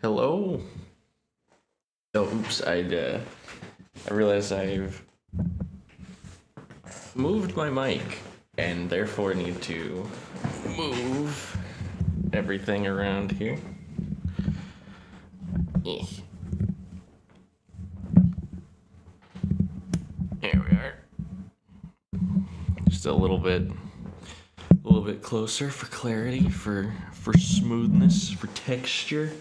Hello. Oh, oops! I realized I've moved my mic, and therefore need to move everything around here. Eh. Here we are. Just a little bit closer for clarity, for smoothness, for texture.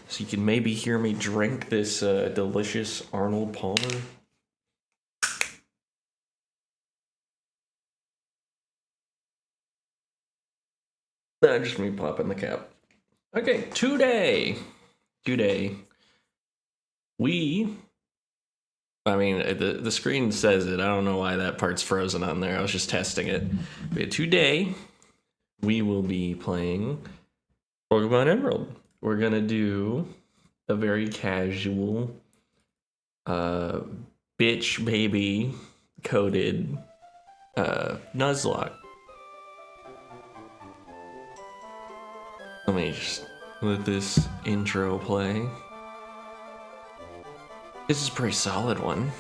So you can maybe hear me drink this delicious Arnold Palmer. Just me popping the cap. Okay, today, the screen says it. I don't know why that part's frozen on there. I was just testing it. But today, we will be playing Pokemon Emerald. We're gonna do a very casual, bitch baby coded Nuzlocke. Let me just let this intro play. This is a pretty solid one.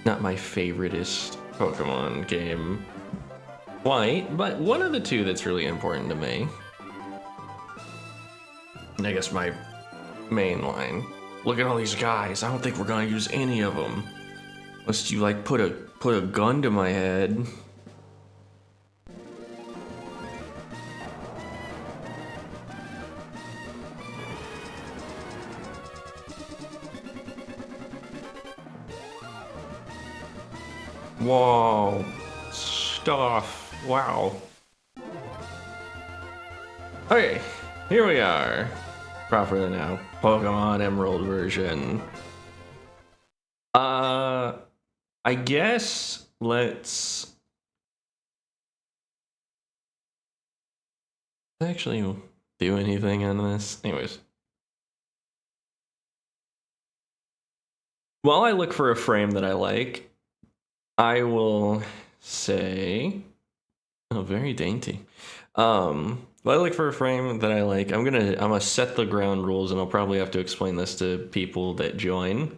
Not my favoriteest Pokemon game quite, but one of the two that's really important to me. I guess my main line. Look at all these guys. I don't think we're gonna use any of them. Unless you like put a gun to my head. Whoa. Stuff. Wow. Okay, here we are. Properly now. Pokemon Emerald version. I guess let's actually do anything on this. Anyways. While I look for a frame that I like, I will say, oh, very dainty. While I look for a frame that I like, I'm gonna set the ground rules, and I'll probably have to explain this to people that join.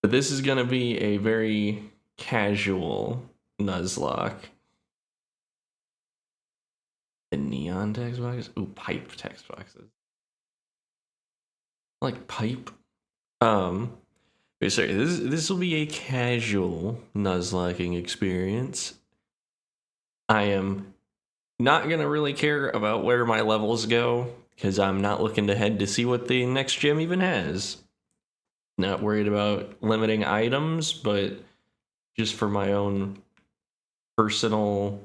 But this is gonna be a very casual Nuzlocke. The neon text boxes? Ooh, pipe text boxes. I like pipe. Sorry, this will be a casual Nuzlocking experience. I am not gonna really care about where my levels go, because I'm not looking ahead to see what the next gym even has. Not worried about limiting items, but just for my own personal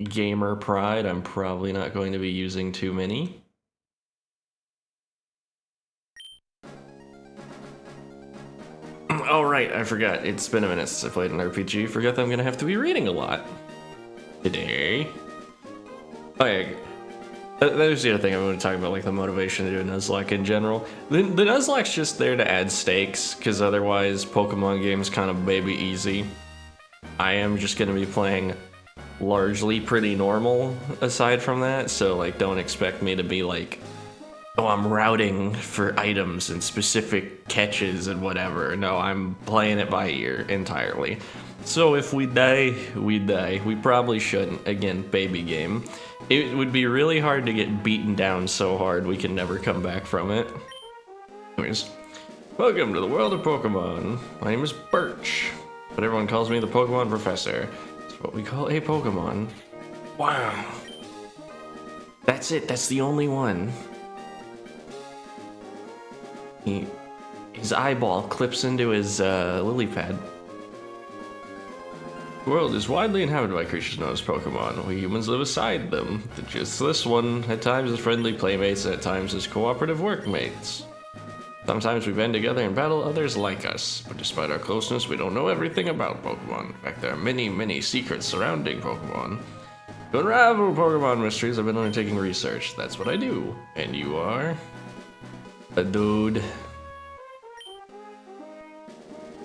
gamer pride, I'm probably not going to be using too many. Oh right, I forgot. It's been a minute since I played an RPG. Forgot that I'm gonna have to be reading a lot today. Oh yeah, that was the other thing I want to talk about, like the motivation to do a Nuzlocke in general. The Nuzlocke's just there to add stakes, because otherwise Pokemon games kind of baby easy. I am just gonna be playing largely pretty normal aside from that, so like don't expect me to be like, oh, I'm routing for items and specific catches and whatever. No, I'm playing it by ear entirely. So if we die, we die. We probably shouldn't. Again, baby game. It would be really hard to get beaten down so hard we can never come back from it. Anyways, welcome to the world of Pokemon. My name is Birch, but everyone calls me the Pokemon Professor. It's what we call a Pokemon. Wow. That's it. That's the only one. His eyeball clips into his lily pad. The world is widely inhabited by creatures known as Pokemon. We humans live beside them. Just this one, at times as friendly playmates, and at times as cooperative workmates. Sometimes we band together and battle others like us, but despite our closeness, we don't know everything about Pokemon. In fact, there are many, many secrets surrounding Pokemon. To unravel Pokemon mysteries, I've been undertaking research. That's what I do. And you are? A dude.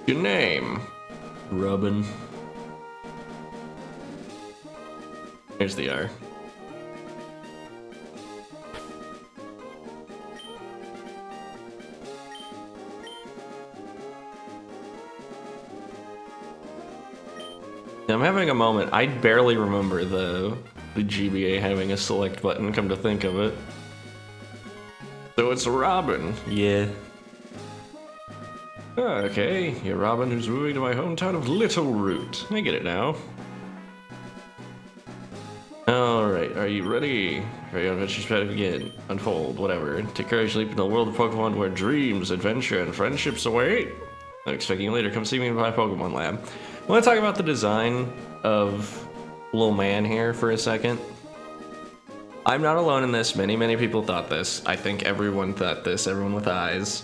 Your name? Robin. Here's the R. I'm having a moment. I barely remember the GBA having a select button, come to think of it. So it's Robin. Yeah. Okay, you're Robin who's moving to my hometown of Little Root. I get it now. Alright, are you ready? For your adventures to begin. Unfold, whatever. Take courage, leap into the world of Pokemon where dreams, adventure, and friendships await. I'm expecting you later. Come see me in my Pokemon lab. I want to talk about the design of Little Man here for a second. I'm not alone in this. Many people thought this. I think everyone thought this. Everyone with eyes.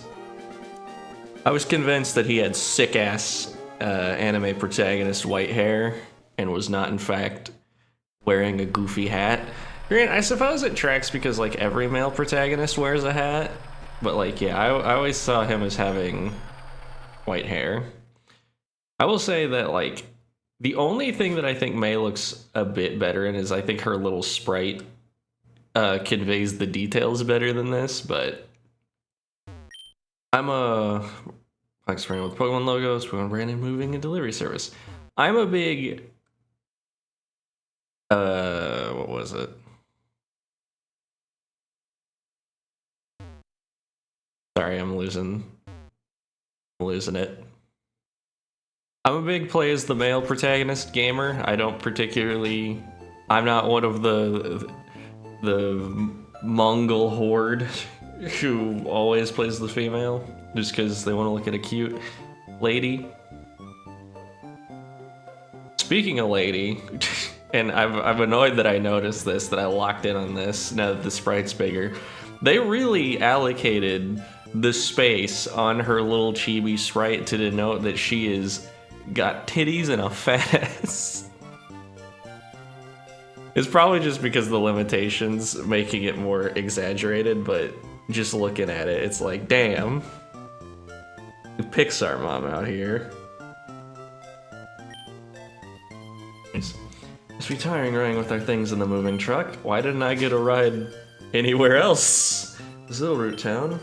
I was convinced that he had sick-ass anime protagonist white hair and was not, in fact, wearing a goofy hat. Grant, I suppose it tracks because, like, every male protagonist wears a hat. But, like, yeah, I always saw him as having white hair. I will say that, like, the only thing that I think May looks a bit better in is I think her little sprite conveys the details better than this, but I'm a exploring with Pokemon logos, Pokemon branding, moving, and delivery service. I'm a big what was it? Sorry, I'm losing it. I'm a big play as the male protagonist gamer. I'm not one of the Mongol horde who always plays the female just because they want to look at a cute lady. Speaking of lady, and I'm annoyed that I noticed this, that I locked in on this now that the sprite's bigger. They really allocated the space on her little chibi sprite to denote that she is got titties and a fat ass. It's probably just because of the limitations making it more exaggerated, but just looking at it, it's like, damn. Pixar mom out here. It's be tiring riding with our things in the moving truck. Why didn't I get a ride anywhere else? This little root town.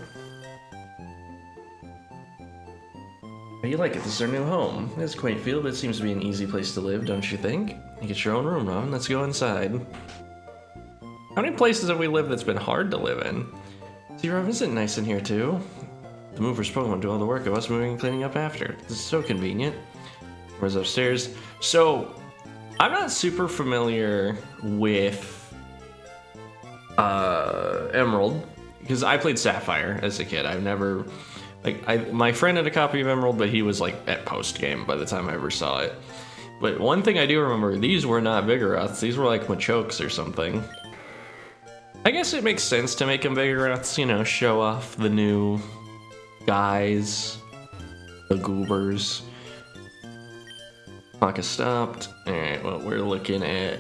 How you like it? This is our new home. It's a quaint feel, but it seems to be an easy place to live, don't you think? You get your own room, Robin. Let's go inside. How many places have we lived that's been hard to live in? See, Robin, isn't it nice in here, too? The movers Pokemon do all the work of us moving and cleaning up after. This is so convenient. Where's upstairs? So, I'm not super familiar with Emerald, because I played Sapphire as a kid. I've never... my friend had a copy of Emerald, but he was like at post game by the time I ever saw it. But one thing I do remember, these were not Vigoroths. These were like Machokes or something. I guess it makes sense to make them Vigoroths, you know, show off the new guys, the goobers. Clock has stopped. Alright, well, we're looking at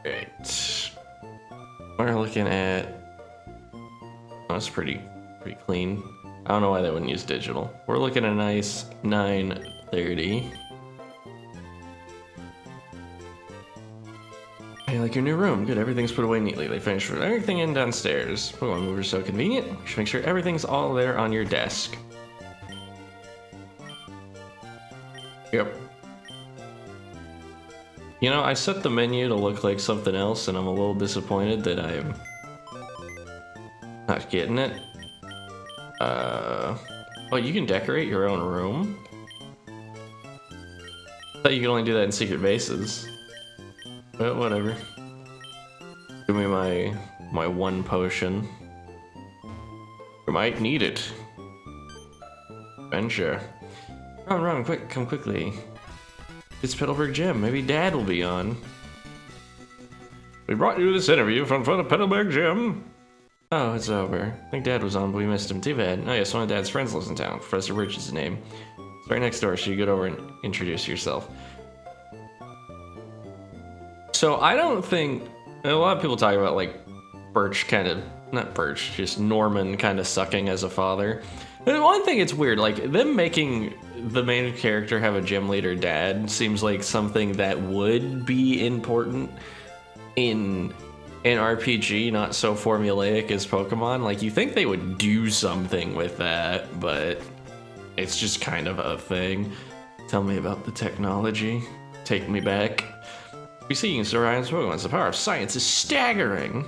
Right. We're looking at... Oh, it's pretty clean. I don't know why they wouldn't use digital. We're looking at a nice 930. Hey, like your new room. Good, everything's put away neatly. They finished everything in downstairs. Pokemon mover's so convenient. You should make sure everything's all there on your desk. Yep. You know, I set the menu to look like something else, and I'm a little disappointed that I'm not getting it. Oh, you can decorate your own room? I thought you could only do that in secret bases. But whatever. Give me my one potion. You might need it. Adventure. Run, quick, come quickly. It's Petalburg Gym. Maybe Dad will be on. We brought you this interview from the Petalburg Gym. Oh, it's over. I think Dad was on, but we missed him. Too bad. Oh yes, one of Dad's friends lives in town. Professor Birch is his name. It's right next door, so you get over and introduce yourself. So I don't think... A lot of people talk about, like, Birch kind of... Not Birch, just Norman kind of sucking as a father. And one thing it's weird, like, them making the main character have a gym leader dad seems like something that would be important in an RPG not so formulaic as Pokemon. Like, you think they would do something with that, but it's just kind of a thing. Tell me about the technology. Take me back. We see you can store items Pokemon. The power of science is staggering.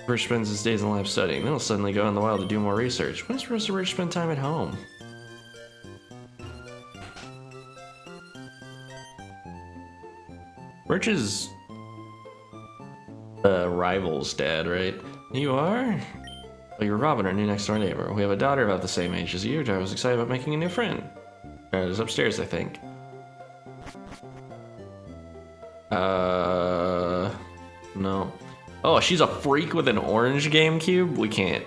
Rich spends his days in the lab studying, then he'll suddenly go in the wild to do more research. When's Professor Rich spend time at home? Rich is rival's dad, right? You are? Well, you're Robin, our new next door neighbor. We have a daughter about the same age as you, which I was excited about making a new friend. It's upstairs, I think. No. Oh, she's a freak with an orange GameCube? We can't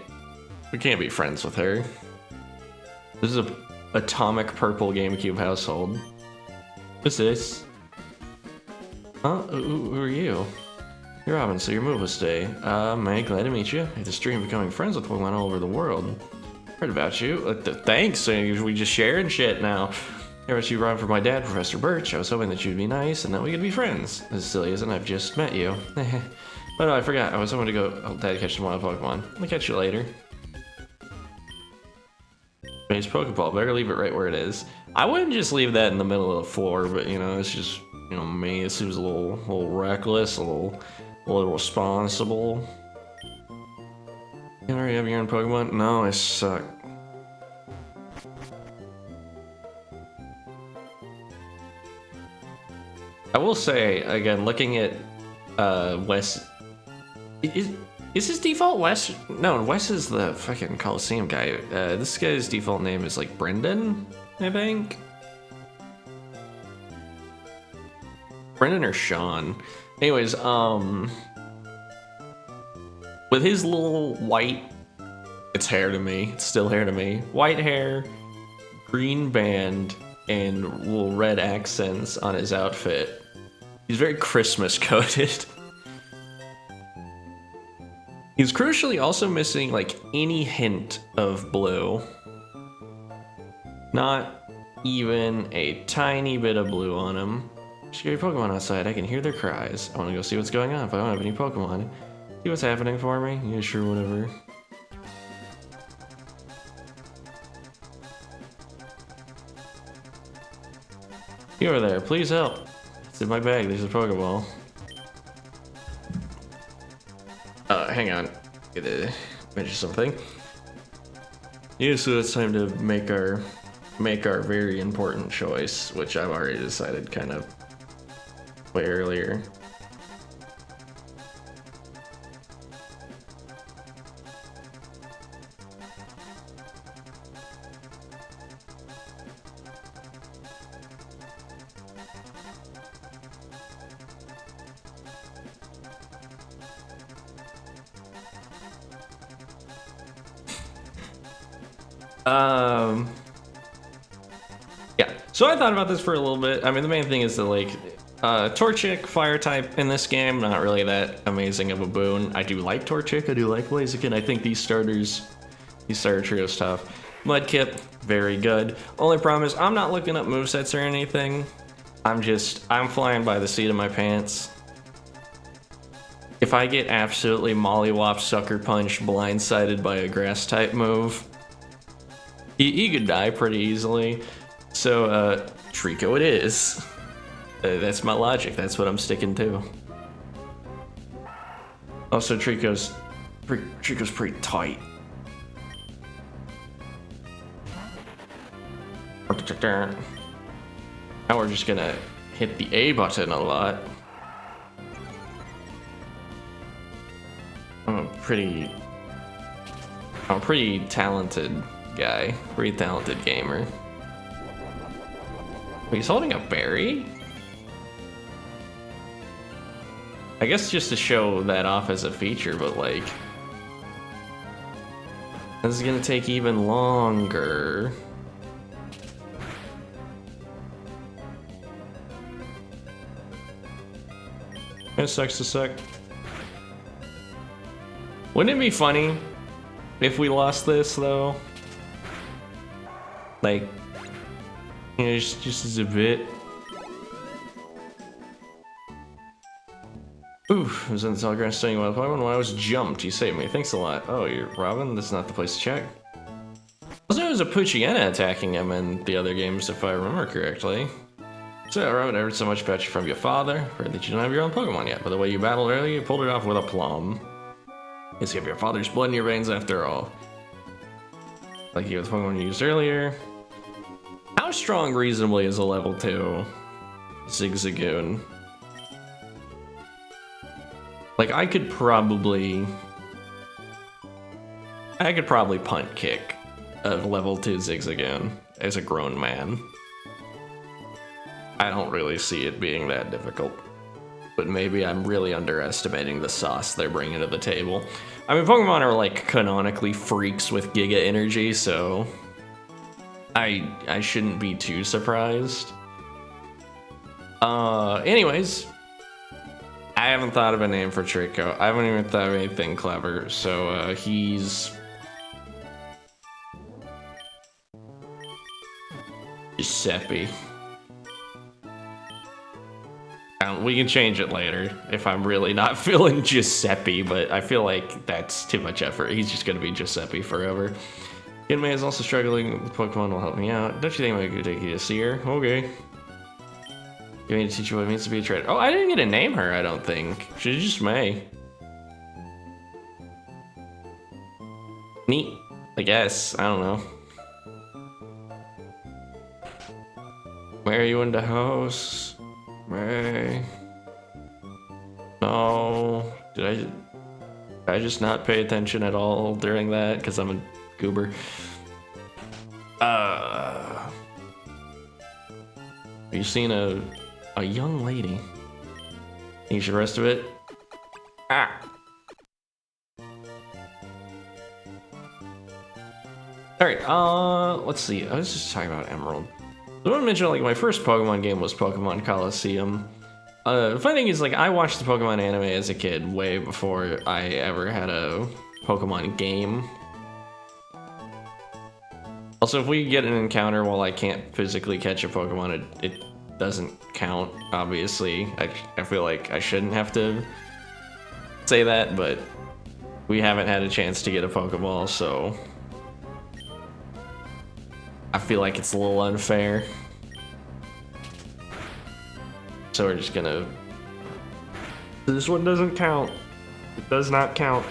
be friends with her. This is a atomic purple GameCube household. What's this? Huh? Who are you? You're Robin, so your move was today. May, glad to meet you. I have this dream of becoming friends with Pokemon all over the world. Heard about you. Thanks, we just sharing shit now. Heard about you, Robin, for my dad, Professor Birch. I was hoping that you'd be nice and that we could be friends. As silly as it, I've just met you. Oh no, I forgot. I was hoping to go help Dad catch some wild Pokemon. I'll catch you later. Space Pokeball. Better leave it right where it is. I wouldn't just leave that in the middle of the floor, but you know, it's just, you know, me. It seems a little reckless, a little irresponsible. You already have your own Pokemon? No, I suck. I will say, again, looking at Wes. Is his default Wes? No, Wes is the fucking Coliseum guy. This guy's default name is like Brendan, I think. Brendan or Sean. Anyways, with his little white, it's hair to me. It's still hair to me. White hair, green band, and little red accents on his outfit. He's very Christmas coded. He's crucially also missing like any hint of blue. Not even a tiny bit of blue on him. Scary Pokemon outside, I can hear their cries. I want to go see what's going on, but I don't have any Pokemon. See what's happening for me? Yeah, sure, whatever. You over there, please help. It's in my bag, there's a Pokeball. Hang on. Gotta mention something. Yeah, so it's time to make our very important choice, which I've already decided kind of way earlier. Yeah, so I thought about this for a little bit. I mean, the main thing is that, like, Torchic, fire type in this game, not really that amazing of a boon. I do like Torchic, I do like Blaziken. I think these starter trio stuff. Mudkip, very good. Only problem is I'm not looking up movesets or anything. I'm flying by the seat of my pants. If I get absolutely mollywop, sucker punch, blindsided by a grass type move, he could die pretty easily. So, Trico it is. That's my logic. That's what I'm sticking to. Also, Trico's pretty tight. Now we're just gonna hit the A button a lot. I'm a pretty talented guy. Pretty talented gamer. Wait, he's holding a berry? I guess just to show that off as a feature, but like, this is gonna take even longer. It sucks to suck. Wouldn't it be funny if we lost this though? Like, you know, just as a bit. Ooh, I was in the telegram studying wild Pokemon when I was jumped. You saved me. Thanks a lot. Oh, you're Robin? This is not the place to check. Also, it was a Poochyena attacking him in the other games, if I remember correctly. So, Robin, I heard so much about you from your father. Heard that you don't have your own Pokemon yet, but the way you battled earlier, you pulled it off with a plum. Guess you have your father's blood in your veins after all. Like you with Pokemon you used earlier. How strong reasonably is a level 2 Zigzagoon? Like I could probably punt kick a level 2 Zigzagoon as a grown man. I don't really see it being that difficult. But maybe I'm really underestimating the sauce they're bringing to the table. I mean, Pokemon are like canonically freaks with Giga Energy, so I shouldn't be too surprised. Anyways, I haven't thought of a name for Trico. I haven't even thought of anything clever, so he's Giuseppe. We can change it later if I'm really not feeling Giuseppe, but I feel like that's too much effort. He's just gonna be Giuseppe forever. Kinmei is also struggling with Pokemon will help me out. Don't you think I could take you to see her? Okay. You need to teach you what it means to be a trader. Oh, I didn't get to name her, I don't think. She's just May. Neat, I guess. I don't know. Where are you in the house? May. No. Did I just not pay attention at all during that? Because I'm a goober. Have you seen a young lady? Think the rest of it? Ah. Alright, let's see. I was just talking about Emerald. I want to mention, like, my first Pokemon game was Pokemon Coliseum. The funny thing is, like, I watched the Pokemon anime as a kid way before I ever had a Pokemon game. Also, if we get an encounter while I can't physically catch a Pokemon, it doesn't count, obviously. I feel like I shouldn't have to say that, but we haven't had a chance to get a Pokeball, so I feel like it's a little unfair. So we're just gonna... This one doesn't count. It does not count.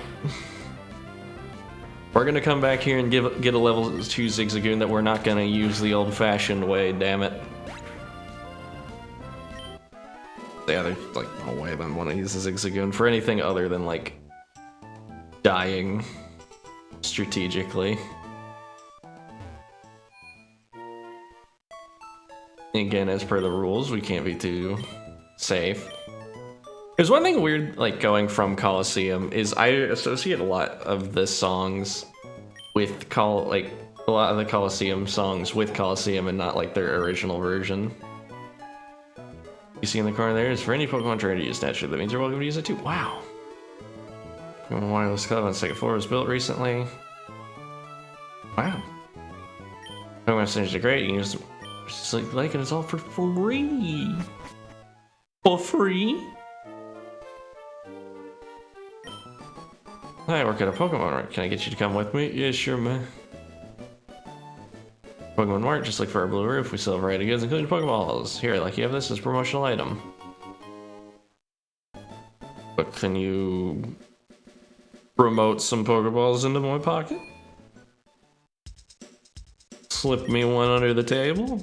We're gonna come back here and get a level 2 Zigzagoon that we're not gonna use the old-fashioned way, damn it. Yeah, there's like no way I want to use a Zigzagoon for anything other than like dying strategically. Again, as per the rules, we can't be too safe. There's one thing weird, like, going from Coliseum is I associate a lot of the songs with a lot of the Coliseum songs with Coliseum and not like their original version. You see in the corner there is for any Pokemon trainer to use naturally. That means you're welcome to use it too. Wow. Pokemon Wireless Club on the second floor was built recently. Wow. Pokemon Synergy are great. You can use just like and it's all for free. For free? Hi, I work at a Pokemon Mart. Can I get you to come with me? Yeah, sure, man. Pokemon Mart, just look for our blue roof. We sell a variety of goods, including Pokeballs. Here, like you have this as a promotional item. But can you promote some Pokeballs into my pocket? Slip me one under the table?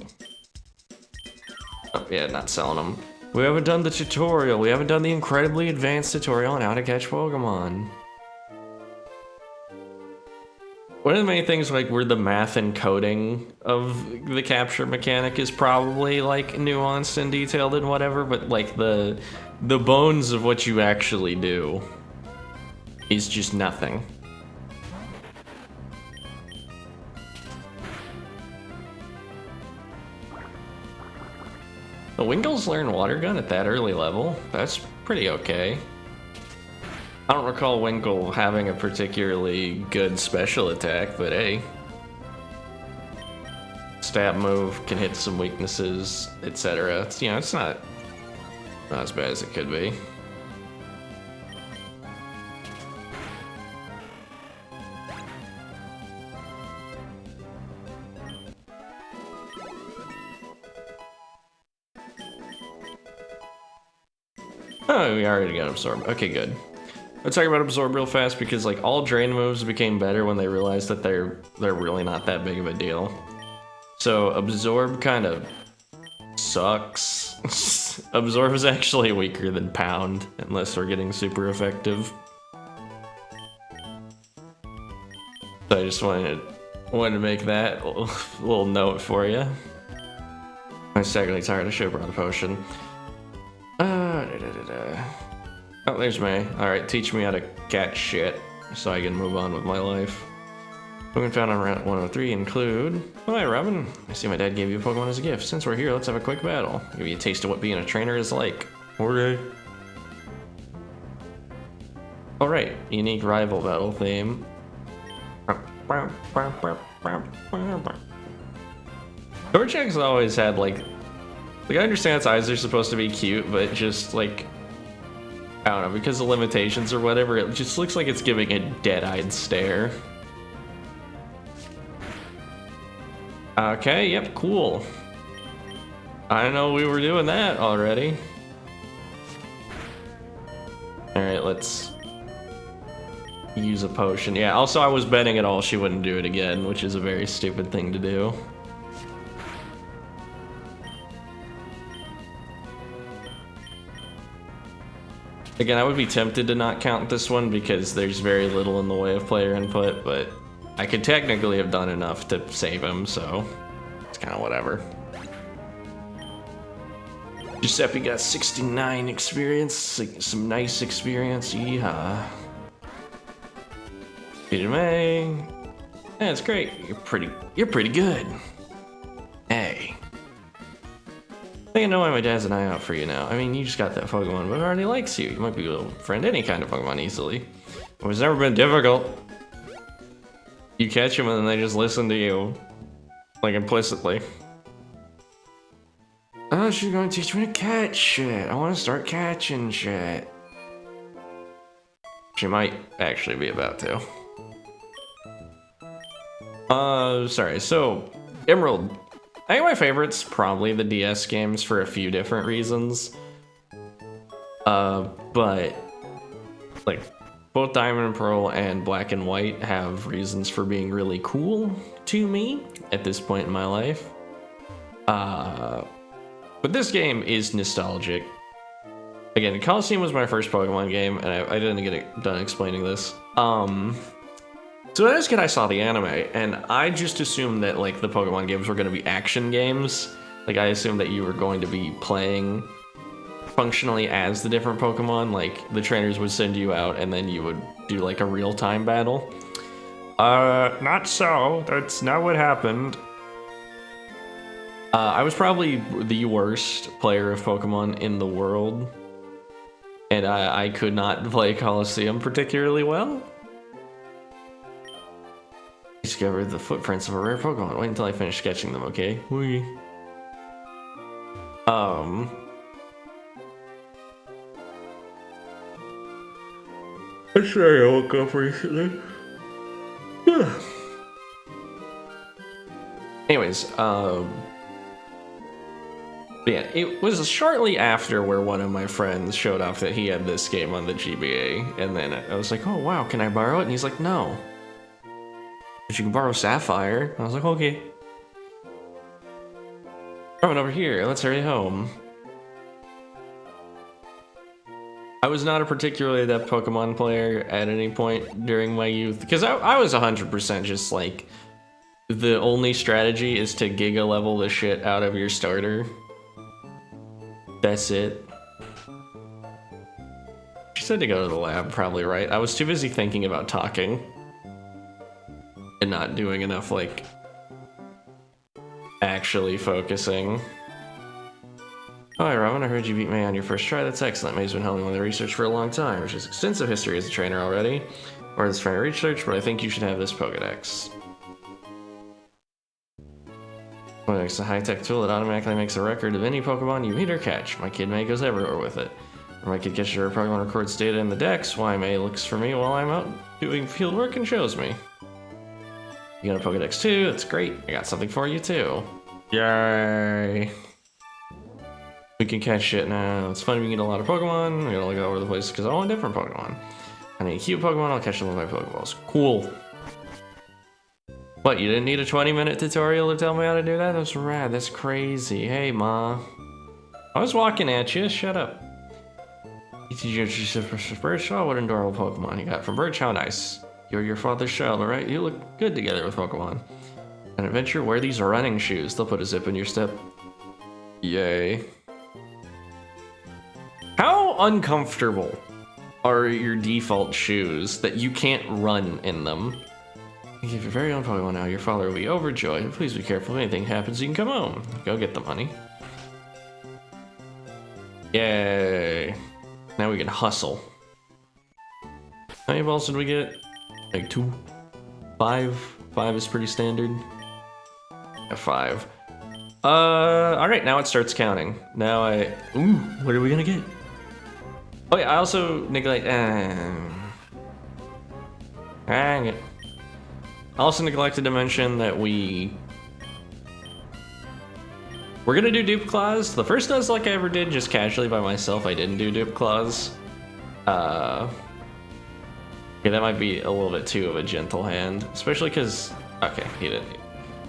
Oh, yeah, not selling them. We haven't done the tutorial. We haven't done the incredibly advanced tutorial on how to catch Pokemon. One of the main things, like, where the math and coding of the capture mechanic is probably, like, nuanced and detailed and whatever, but, like, the bones of what you actually do is just nothing. The Wingulls learn Water Gun at that early level. That's pretty okay. I don't recall Wingull having a particularly good special attack, but hey. Stab move, can hit some weaknesses, etc. You know, it's not as bad as it could be. Oh, we already got Absorb. Okay, good. Let's talk about Absorb real fast because like all Drain moves became better when they realized that they're really not that big of a deal. So Absorb kind of sucks. Absorb is actually weaker than Pound unless we're getting super effective. So I just wanted to make that little note for you. I'm secretly tired of Sugar on the potion. Oh, there's May. Alright, teach me how to catch shit so I can move on with my life. Pokemon found on Route 103 include... Oh, hi, Robin. I see my dad gave you a Pokemon as a gift. Since we're here, let's have a quick battle. Give you a taste of what being a trainer is like. Okay. Alright, unique rival battle theme. Torchak's always had, like, I understand its eyes are supposed to be cute, but just, like, I don't know, because of limitations or whatever, it just looks like it's giving a dead-eyed stare. Okay, yep, cool. I know we were doing that already. Alright, let's use a potion. Yeah, also I was betting at all she wouldn't do it again, which is a very stupid thing to do. Again, I would be tempted to not count this one because there's very little in the way of player input, but I could technically have done enough to save him, so it's kind of whatever. Giuseppe got 69 experience, some nice experience, yeehaw. Peter May, yeah, it's great. You're pretty good. Hey. I think I know why my dad's an eye out for you now. I mean, you just got that Pokemon, but it already likes you. You might be able to friend any kind of Pokemon easily. It's never been difficult. You catch them and then they just listen to you. Like, implicitly. Oh, she's gonna teach me to catch shit. I wanna start catching shit. She might actually be about to. Sorry, so, Emerald. I think my favorite's probably the DS games for a few different reasons. But, like, both Diamond and Pearl and Black and White have reasons for being really cool to me at this point in my life. But this game is nostalgic. Again, Coliseum was my first Pokemon game, and I didn't get done explaining this. So as a kid, I saw the anime, and I just assumed that, like, the Pokemon games were going to be action games. Like, I assumed that you were going to be playing functionally as the different Pokemon. Like, the trainers would send you out, and then you would do, like, a real-time battle. Not so. That's not what happened. I was probably the worst player of Pokemon in the world. And I could not play Coliseum particularly well. Discovered the footprints of a rare Pokemon. Wait until I finish sketching them, okay? Wee. I'm sorry I woke up recently. Anyways, yeah, it was shortly after where one of my friends showed off that he had this game on the GBA, and then I was like, oh wow, can I borrow it? And he's like, no. But you can borrow Sapphire. I was like, okay. Coming over here, let's hurry home. I was not a particularly adept Pokemon player at any point during my youth, because I was 100% just like, the only strategy is to Giga level the shit out of your starter. That's it. She said to go to the lab, probably right. I was too busy thinking about talking. And not doing enough, like, actually focusing. Oh, hi, Robin. I heard you beat May on your first try. That's excellent. May's been helping with the research for a long time, which is extensive history as a trainer already. Or as trainer research, but I think you should have this Pokedex. Pokedex is a high-tech tool that automatically makes a record of any Pokemon you meet or catch. My kid May goes everywhere with it. When my kid catches her Pokemon, records data in the Dex. Why May looks for me while I'm out doing field work and shows me. You got a Pokedex too? That's great. I got something for you too. Yay! We can catch shit now. It's fun. We get a lot of Pokemon. We gotta look all over the place because I want different Pokemon. I need a cute Pokemon. I'll catch them with my Pokeballs. Cool. What, you didn't need a 20-minute tutorial to tell me how to do that? That's rad. That's crazy. Hey, Ma. I was walking at you. Shut up. You teach your Birdshaw? What adorable Pokemon you got from Birdshaw? Nice. You're your father's child, alright? You look good together with Pokemon. An adventure? Wear these running shoes. They'll put a zip in your step. Yay. How uncomfortable are your default shoes that you can't run in them? You have your very own Pokemon now. Your father will be overjoyed. Please be careful. If anything happens, you can come home. Go get the money. Yay. Now we can hustle. How many balls did we get? Like 2? 5? 5 is pretty standard. A 5. Alright, now it starts counting. Now ooh, what are we gonna get? Oh yeah, I also neglect, dang it. I also neglected to mention that we're gonna do Dupe Claws. The first Nuzlocke I ever did, just casually by myself, I didn't do Dupe Claws. Yeah, that might be a little bit too of a gentle hand, especially because, okay, he didn't.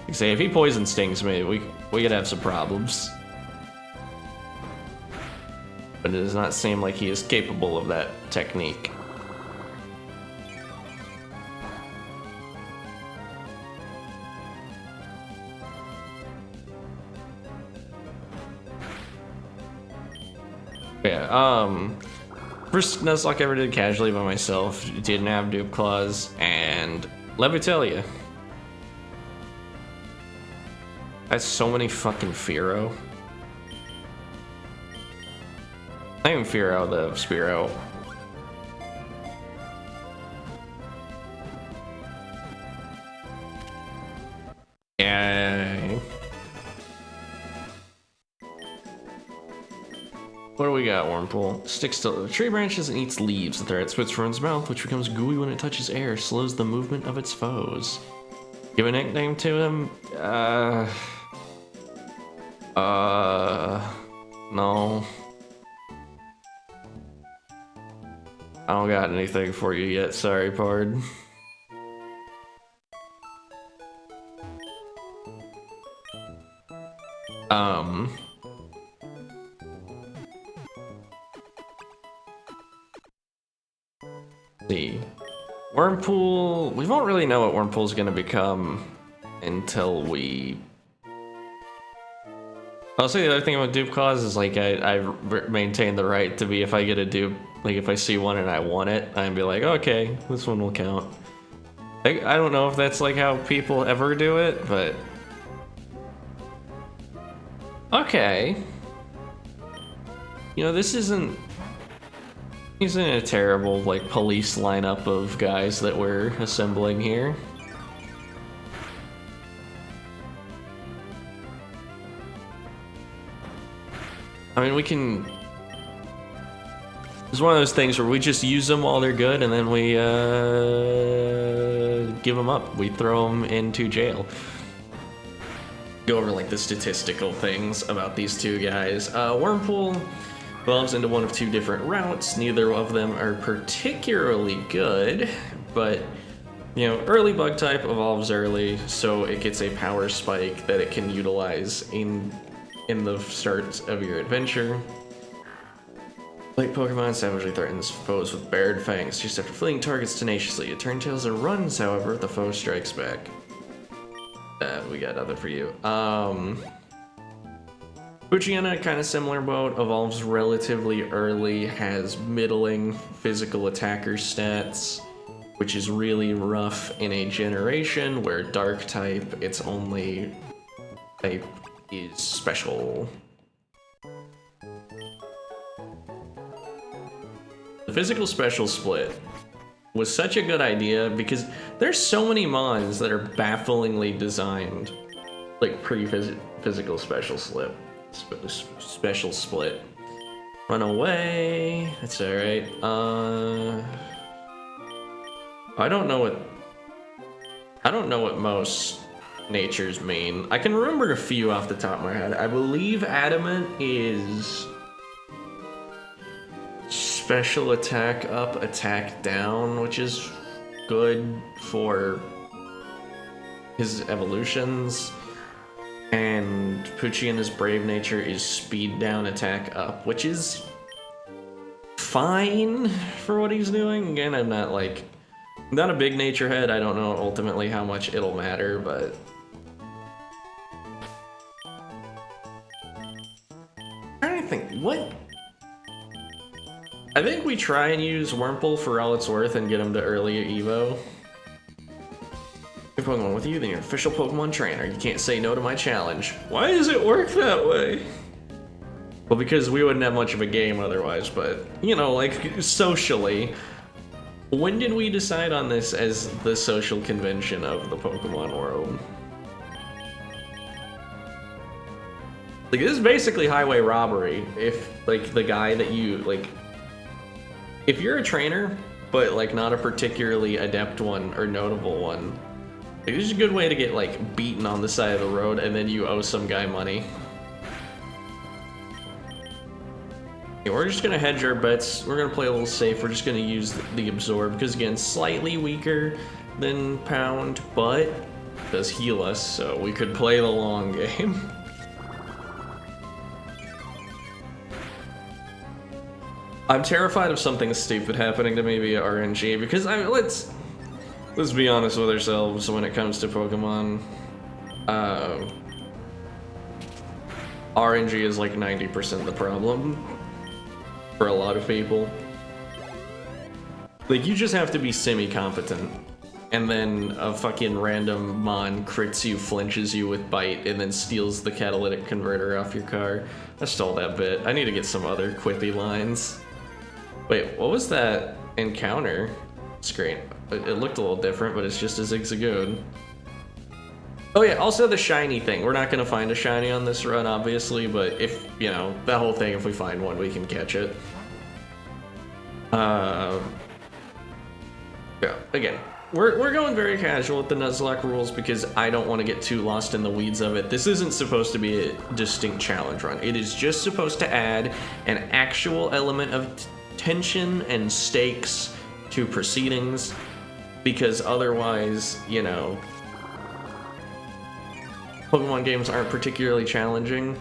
Like say, if he poison stings me, we could have some problems. But it does not seem like he is capable of that technique. Yeah, first Nuzlocke I ever did casually by myself, didn't have Dupe Claws, and let me tell you, that's so many fucking Fearow. Not even Fearow, the Spearow. Yeah. What do we got, Wormpool? Sticks to tree branches and eats leaves. The threat spits from its mouth, which becomes gooey when it touches air, slows the movement of its foes. Give a nickname to him? No. I don't got anything for you yet, sorry, Pard. See. Wormpool, we won't really know what Wormpool's gonna become until we... I'll say the other thing about Dupe Claws is like I maintain the right to be, if I get a dupe, like if I see one and I want it, I'd be like, okay, this one will count. I don't know if that's like how people ever do it, but... Okay. You know, this isn't a terrible, like, police lineup of guys that we're assembling here. I mean, we can... It's one of those things where we just use them while they're good, and then we, give them up. We throw them into jail. Go over, like, the statistical things about these two guys. Wormpool evolves into one of two different routes. Neither of them are particularly good, but, you know, early bug type evolves early, so it gets a power spike that it can utilize in the start of your adventure. Like Pokemon, savagely threatens foes with bared fangs just after fleeing targets tenaciously. It turns tails and runs, however, the foe strikes back. We got nothing for you. Poochyena, kind of similar boat, evolves relatively early, has middling physical attacker stats, which is really rough in a generation where dark type, its only type is special. The physical special split was such a good idea because there's so many mods that are bafflingly designed, like pre-physical special split. Run away. That's all right. I don't know what most nature's main. I can remember a few off the top of my head. I believe Adamant is special attack up, attack down, which is good for his evolutions. And Poochie his brave nature is speed down, attack up, which is fine for what he's doing. Again, I'm not a big nature head. I don't know ultimately how much it'll matter, but I'm trying to think what. I think we try and use Wurmple for all it's worth and get him to early Evo. If Pokemon with you, then you're an official Pokemon trainer. You can't say no to my challenge. Why does it work that way? Well, because we wouldn't have much of a game otherwise, but, you know, like, socially. When did we decide on this as the social convention of the Pokemon world? Like, this is basically highway robbery. If, like, the guy that you, like... If you're a trainer, but, like, not a particularly adept one or notable one, like, this is a good way to get, like, beaten on the side of the road and then you owe some guy money. Yeah, we're just gonna hedge our bets. We're gonna play a little safe. We're just gonna use the Absorb, because again, slightly weaker than Pound, but does heal us, so we could play the long game. I'm terrified of something stupid happening to me via RNG, because I mean, let's be honest with ourselves when it comes to Pokemon. RNG is like 90% the problem for a lot of people. Like, you just have to be semi-competent, and then a fucking random mon crits you, flinches you with Bite, and then steals the catalytic converter off your car. I stole that bit. I need to get some other quippy lines. Wait, what was that encounter screen? It looked a little different, but it's just a Zigzagoon. Oh yeah, also the shiny thing. We're not gonna find a shiny on this run, obviously, but if, you know, that whole thing, if we find one, we can catch it. Yeah, again, we're going very casual with the Nuzlocke rules because I don't want to get too lost in the weeds of it. This isn't supposed to be a distinct challenge run. It is just supposed to add an actual element of tension and stakes to proceedings, because otherwise, you know, Pokemon games aren't particularly challenging.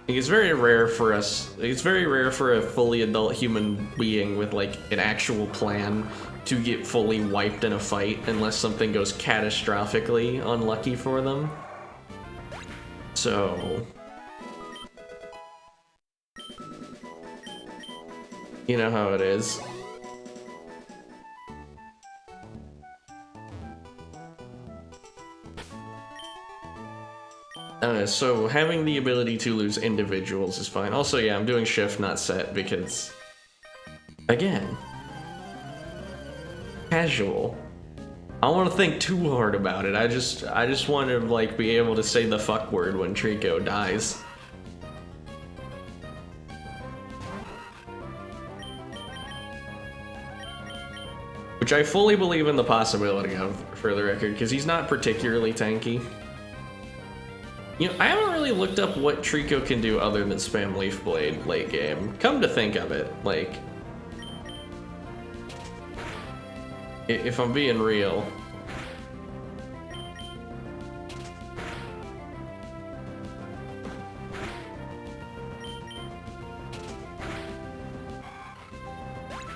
It's very rare for us, it's very rare for a fully adult human being with like an actual plan to get fully wiped in a fight unless something goes catastrophically unlucky for them. So, you know how it is. So having the ability to lose individuals is fine. Also, yeah, I'm doing shift, not set, because, again, casual. I don't want to think too hard about it. I just want to, like, be able to say the fuck word when Trico dies. Which I fully believe in the possibility of, for the record, because he's not particularly tanky. You know, I haven't really looked up what Trico can do other than spam Leaf Blade late game. Come to think of it, like, if I'm being real.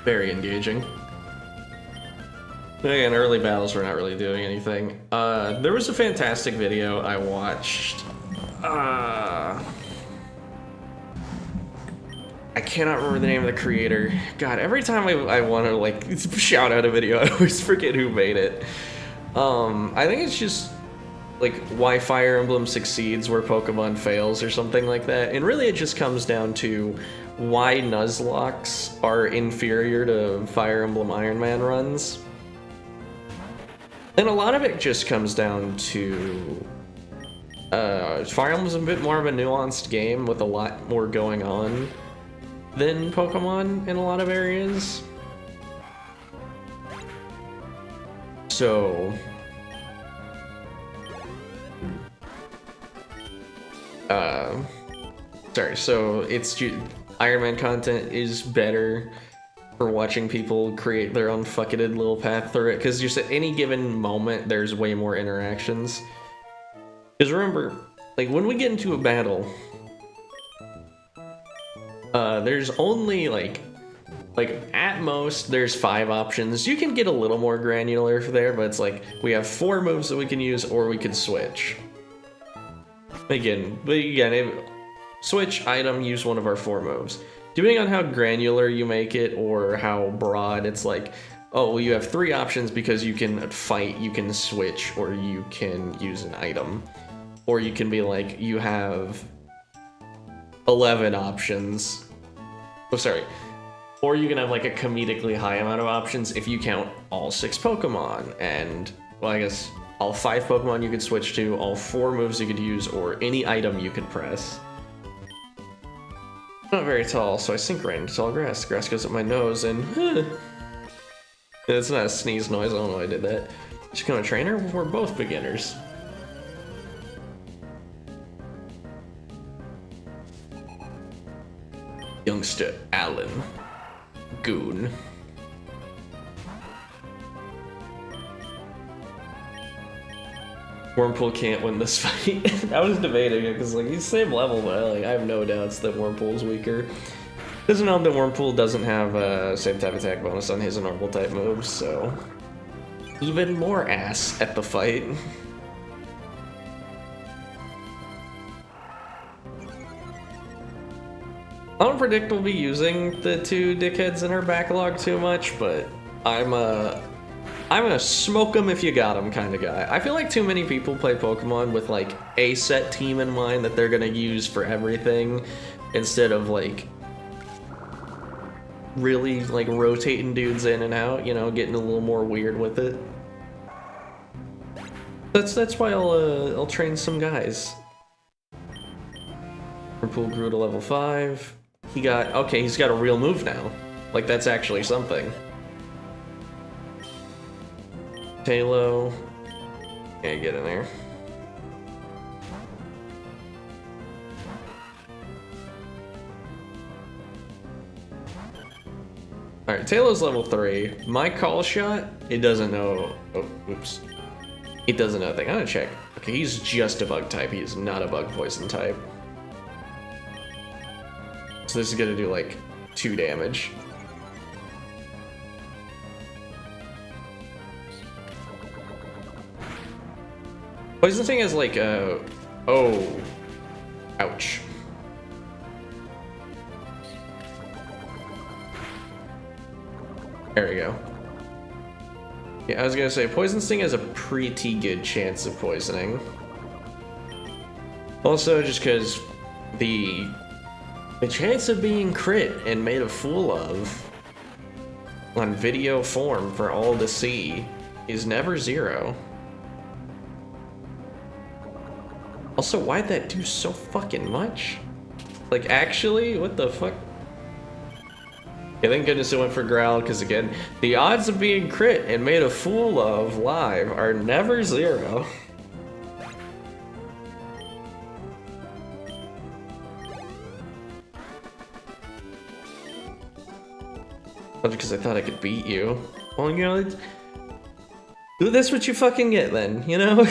Very engaging. Again, early battles, we're not really doing anything. There was a fantastic video I watched. I cannot remember the name of the creator. God, every time I want to, like, shout out a video, I always forget who made it. I think it's just, like, why Fire Emblem succeeds where Pokemon fails or something like that. And really it just comes down to why Nuzlocks are inferior to Fire Emblem Iron Man runs. And a lot of it just comes down to Fire Emblem's a bit more of a nuanced game with a lot more going on than Pokemon in a lot of areas. So sorry, so it's Iron Man content is better for watching people create their own fucking little path through it, because just at any given moment there's way more interactions. Because remember, like when we get into a battle, there's only like at most there's 5 options. You can get a little more granular there, but it's like we have 4 moves that we can use, or we can switch. Again, switch item, use one of our 4 moves. Depending on how granular you make it or how broad, it's like, oh, well, you have 3 options because you can fight, you can switch, or you can use an item. Or you can be like, you have 11 options. Oh, sorry. Or you can have like a comedically high amount of options if you count all 6 Pokemon. And, well, I guess all 5 Pokemon you could switch to, all 4 moves you could use, or any item you could press. Not very tall, so I sink right into tall grass. The grass goes up my nose and it's not a sneeze noise, I don't know why I did that. Just become a trainer? We're both beginners. Youngster Alan. Goon. Wurmple can't win this fight. I was debating it because like he's same level, but like I have no doubts that Wurmple's weaker. Doesn't help that Wurmple doesn't have same type attack bonus on his normal type moves, so even more ass at the fight. I don't predict we'll be using the 2 dickheads in our backlog too much, but I'm a smoke 'em if you got 'em kind of guy. I feel like too many people play Pokemon with like a set team in mind that they're gonna use for everything, instead of like really like rotating dudes in and out, you know, getting a little more weird with it. That's why I'll train some guys. Pool grew to level 5. He's got a real move now. Like that's actually something. Halo. Yeah, get in there. Alright, Taylor's level 3. My call shot, it doesn't know. Oh, oops. It doesn't know a thing. I'm gonna check. Okay, he's just a bug type. He is not a bug poison type. So this is gonna do like 2 damage. Poison Sting is like oh. Ouch. There we go. Yeah, I was gonna say, Poison Sting has a pretty good chance of poisoning. Also, just because the chance of being crit and made a fool of on video form for all to see is never 0. Also, why'd that do so fucking much? Like, actually, what the fuck? Yeah, thank goodness it went for Growl, because again, the odds of being crit and made a fool of live are never 0. Because I thought I could beat you. Well, you know, that's what you fucking get then, you know?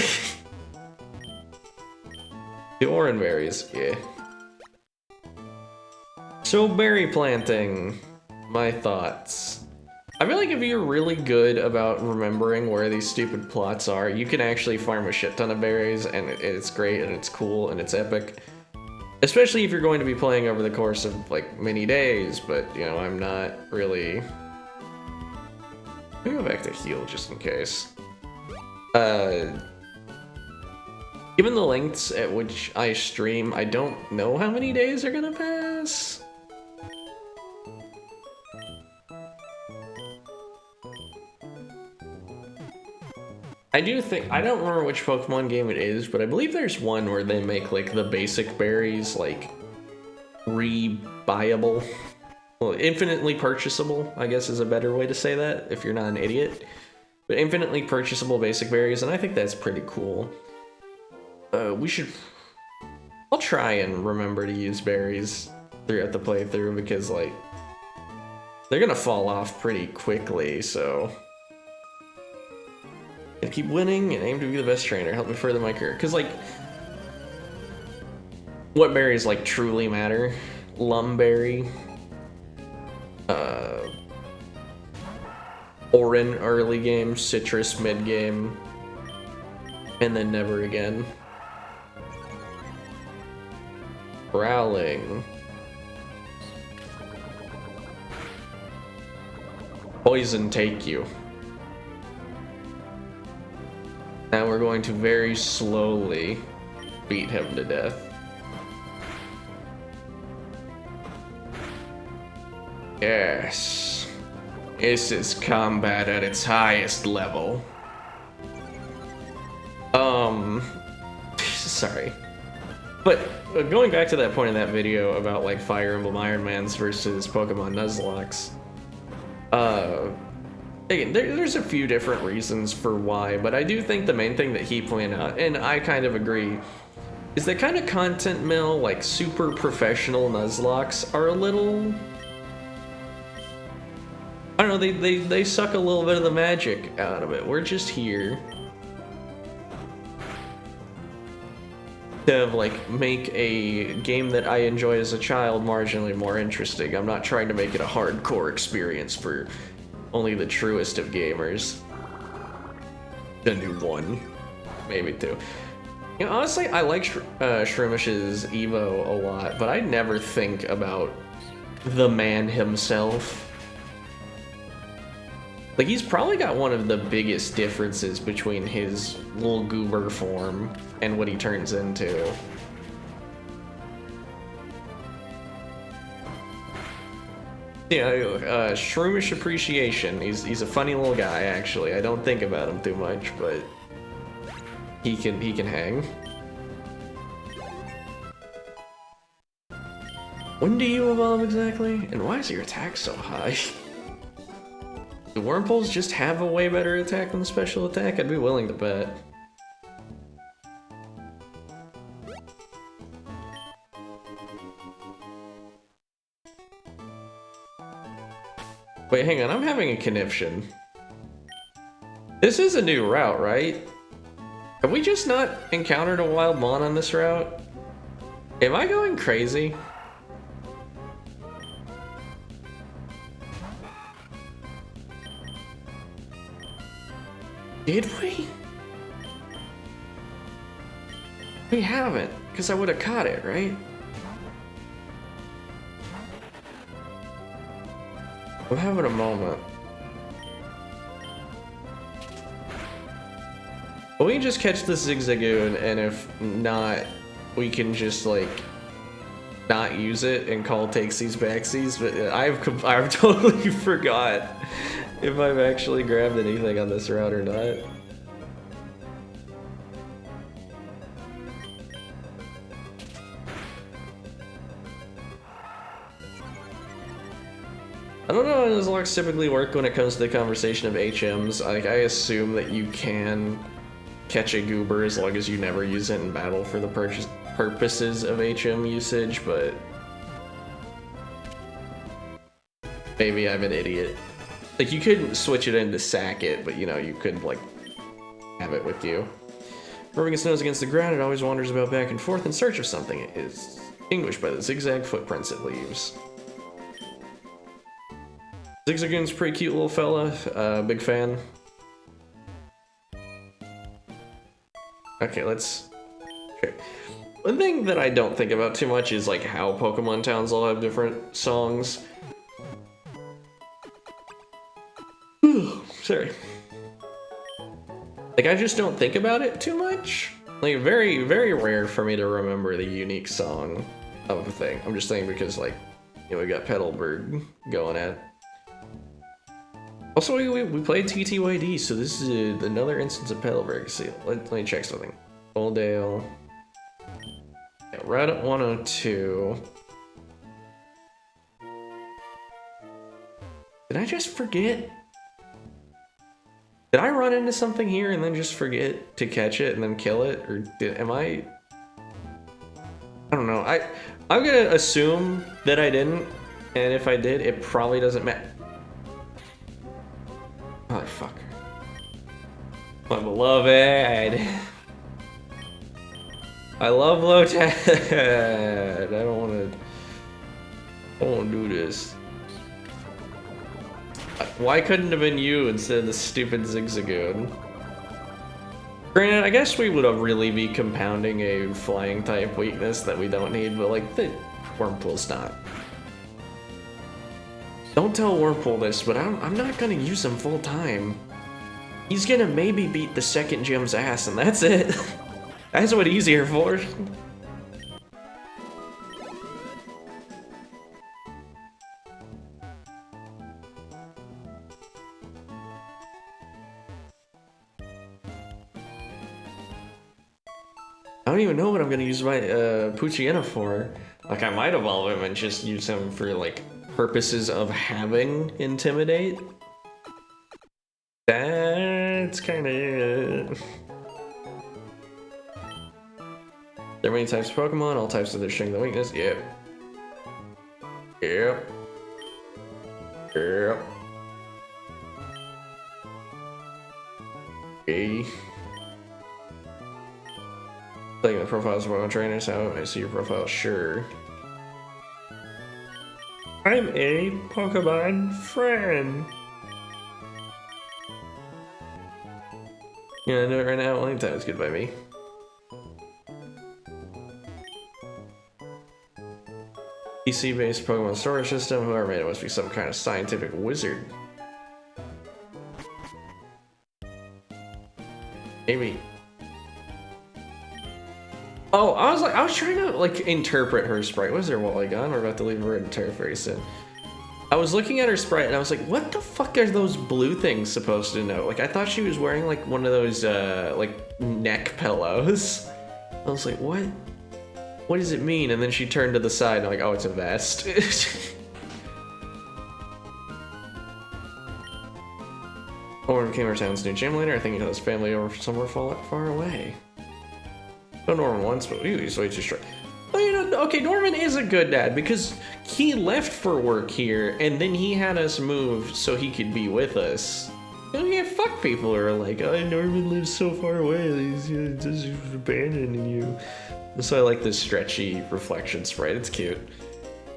The orange berries, yeah. So berry planting, my thoughts. I feel like if you're really good about remembering where these stupid plots are, you can actually farm a shit ton of berries, and it's great, and it's cool, and it's epic. Especially if you're going to be playing over the course of, like, many days, but, you know, I'm not really... Let me go back to heal just in case. Given the lengths at which I stream, I don't know how many days are gonna pass. I don't remember which Pokemon game it is, but I believe there's one where they make like the basic berries like re-buyable. Well, infinitely purchasable, I guess is a better way to say that if you're not an idiot. but infinitely purchasable basic berries, and I think that's pretty cool. We should... I'll try and remember to use berries throughout the playthrough, because, like, they're gonna fall off pretty quickly, so... And keep winning and aim to be the best trainer. Help me further my career. Because, like, what berries, like, truly matter? Lumberry. Orin early game, citrus mid game, and then never again. Growling. Poison take you. Now we're going to very slowly beat him to death. Yes. This is combat at its highest level. Sorry. But going back to that point in that video about like Fire Emblem Iron Mans versus Pokemon Nuzlocks, again, there's a few different reasons for why, but I do think the main thing that he pointed out, and I kind of agree, is that kind of content mill, like super professional Nuzlocks are a little... I don't know, they suck a little bit of the magic out of it. We're just here to like make a game that I enjoyed as a child marginally more interesting. I'm not trying to make it a hardcore experience for only the truest of gamers. Gonna do one, maybe two. You know, honestly, I like Shroomish's Evo a lot, but I never think about the man himself. Like, he's probably got one of the biggest differences between his little goober form and what he turns into. Yeah, Shroomish appreciation. He's a funny little guy, actually. I don't think about him too much, but he can hang. When do you evolve exactly? And why is your attack so high? Do Wurmples just have a way better attack than special attack? I'd be willing to bet. Wait, hang on, I'm having a conniption. This is a new route, right? Have we just not encountered a wild mon on this route? Am I going crazy? Did we? We haven't, because I would have caught it, right? I'm having a moment. But we can just catch the Zigzagoon, and if not, we can just, like, not use it and call takesies backsies, but I've totally forgot if I've actually grabbed anything on this route or not. I don't know how Nuzlocke typically work when it comes to the conversation of HMs. Like, I assume that you can catch a goober as long as you never use it in battle for the purposes of HM usage, but maybe I'm an idiot. Like, you couldn't switch it in to sack it, but, you know, you could, like, have it with you. Rubbing its nose against the ground, it always wanders about back and forth in search of something. It is distinguished by the zigzag footprints it leaves. Zigzagoon's a pretty cute little fella. Big fan. Okay, let's... Okay. One thing that I don't think about too much is, like, how Pokemon towns all have different songs. Sorry. Like, I just don't think about it too much. Like, very, very rare for me to remember the unique song of a thing. I'm just saying because, like, you know, we got Petalburg going at. Also, we played TTYD, so this is another instance of Petalburg. See, let me check something. Oldale. Yeah, right at 102. Did I just forget? Did I run into something here and then just forget to catch it and then kill it? Or am I don't know. I'm gonna assume that I didn't, and if I did, it probably doesn't matter. Motherfucker. My beloved. I love low tag. I don't wanna do this. Why couldn't it have been you instead of the stupid Zigzagoon? Granted, I guess we would really be compounding a flying type weakness that we don't need, but like, the Wurmple's not. Don't tell Wurmple this, but I'm not gonna use him full time. He's gonna maybe beat the second gym's ass, and that's it. That's what he's here for. I don't even know what I'm gonna use my Poochyena for. Like, I might evolve him and just use him for like purposes of having Intimidate. That's kind of it. There are many types of Pokemon, all types of their strength and weakness. Yep. Yep. Yep. Okay. Playing the profiles of Pokemon trainers, how I see your profile, sure. I'm a Pokemon friend. Yeah, I know it right now. Only time it's good by me. PC-based Pokemon storage system. Whoever made it must be some kind of scientific wizard. Maybe. Oh, I was trying to like interpret her sprite. Was there Wallygon? We're about to leave her in turf very soon. I was looking at her sprite and I was like, what the fuck are those blue things supposed to know? Like, I thought she was wearing like one of those like neck pillows. I was like, what? What does it mean? And then she turned to the side and I'm like, oh, it's a vest. Norman became our town's new gym leader. I think he got his family over somewhere far away. No, Norman once, but he's way too strong. Oh, you know, okay, Norman is a good dad because he left for work here and then he had us move so he could be with us. You know, fuck people who are like, oh, Norman lives so far away, he's abandoning you. So I like this stretchy reflection sprite, it's cute.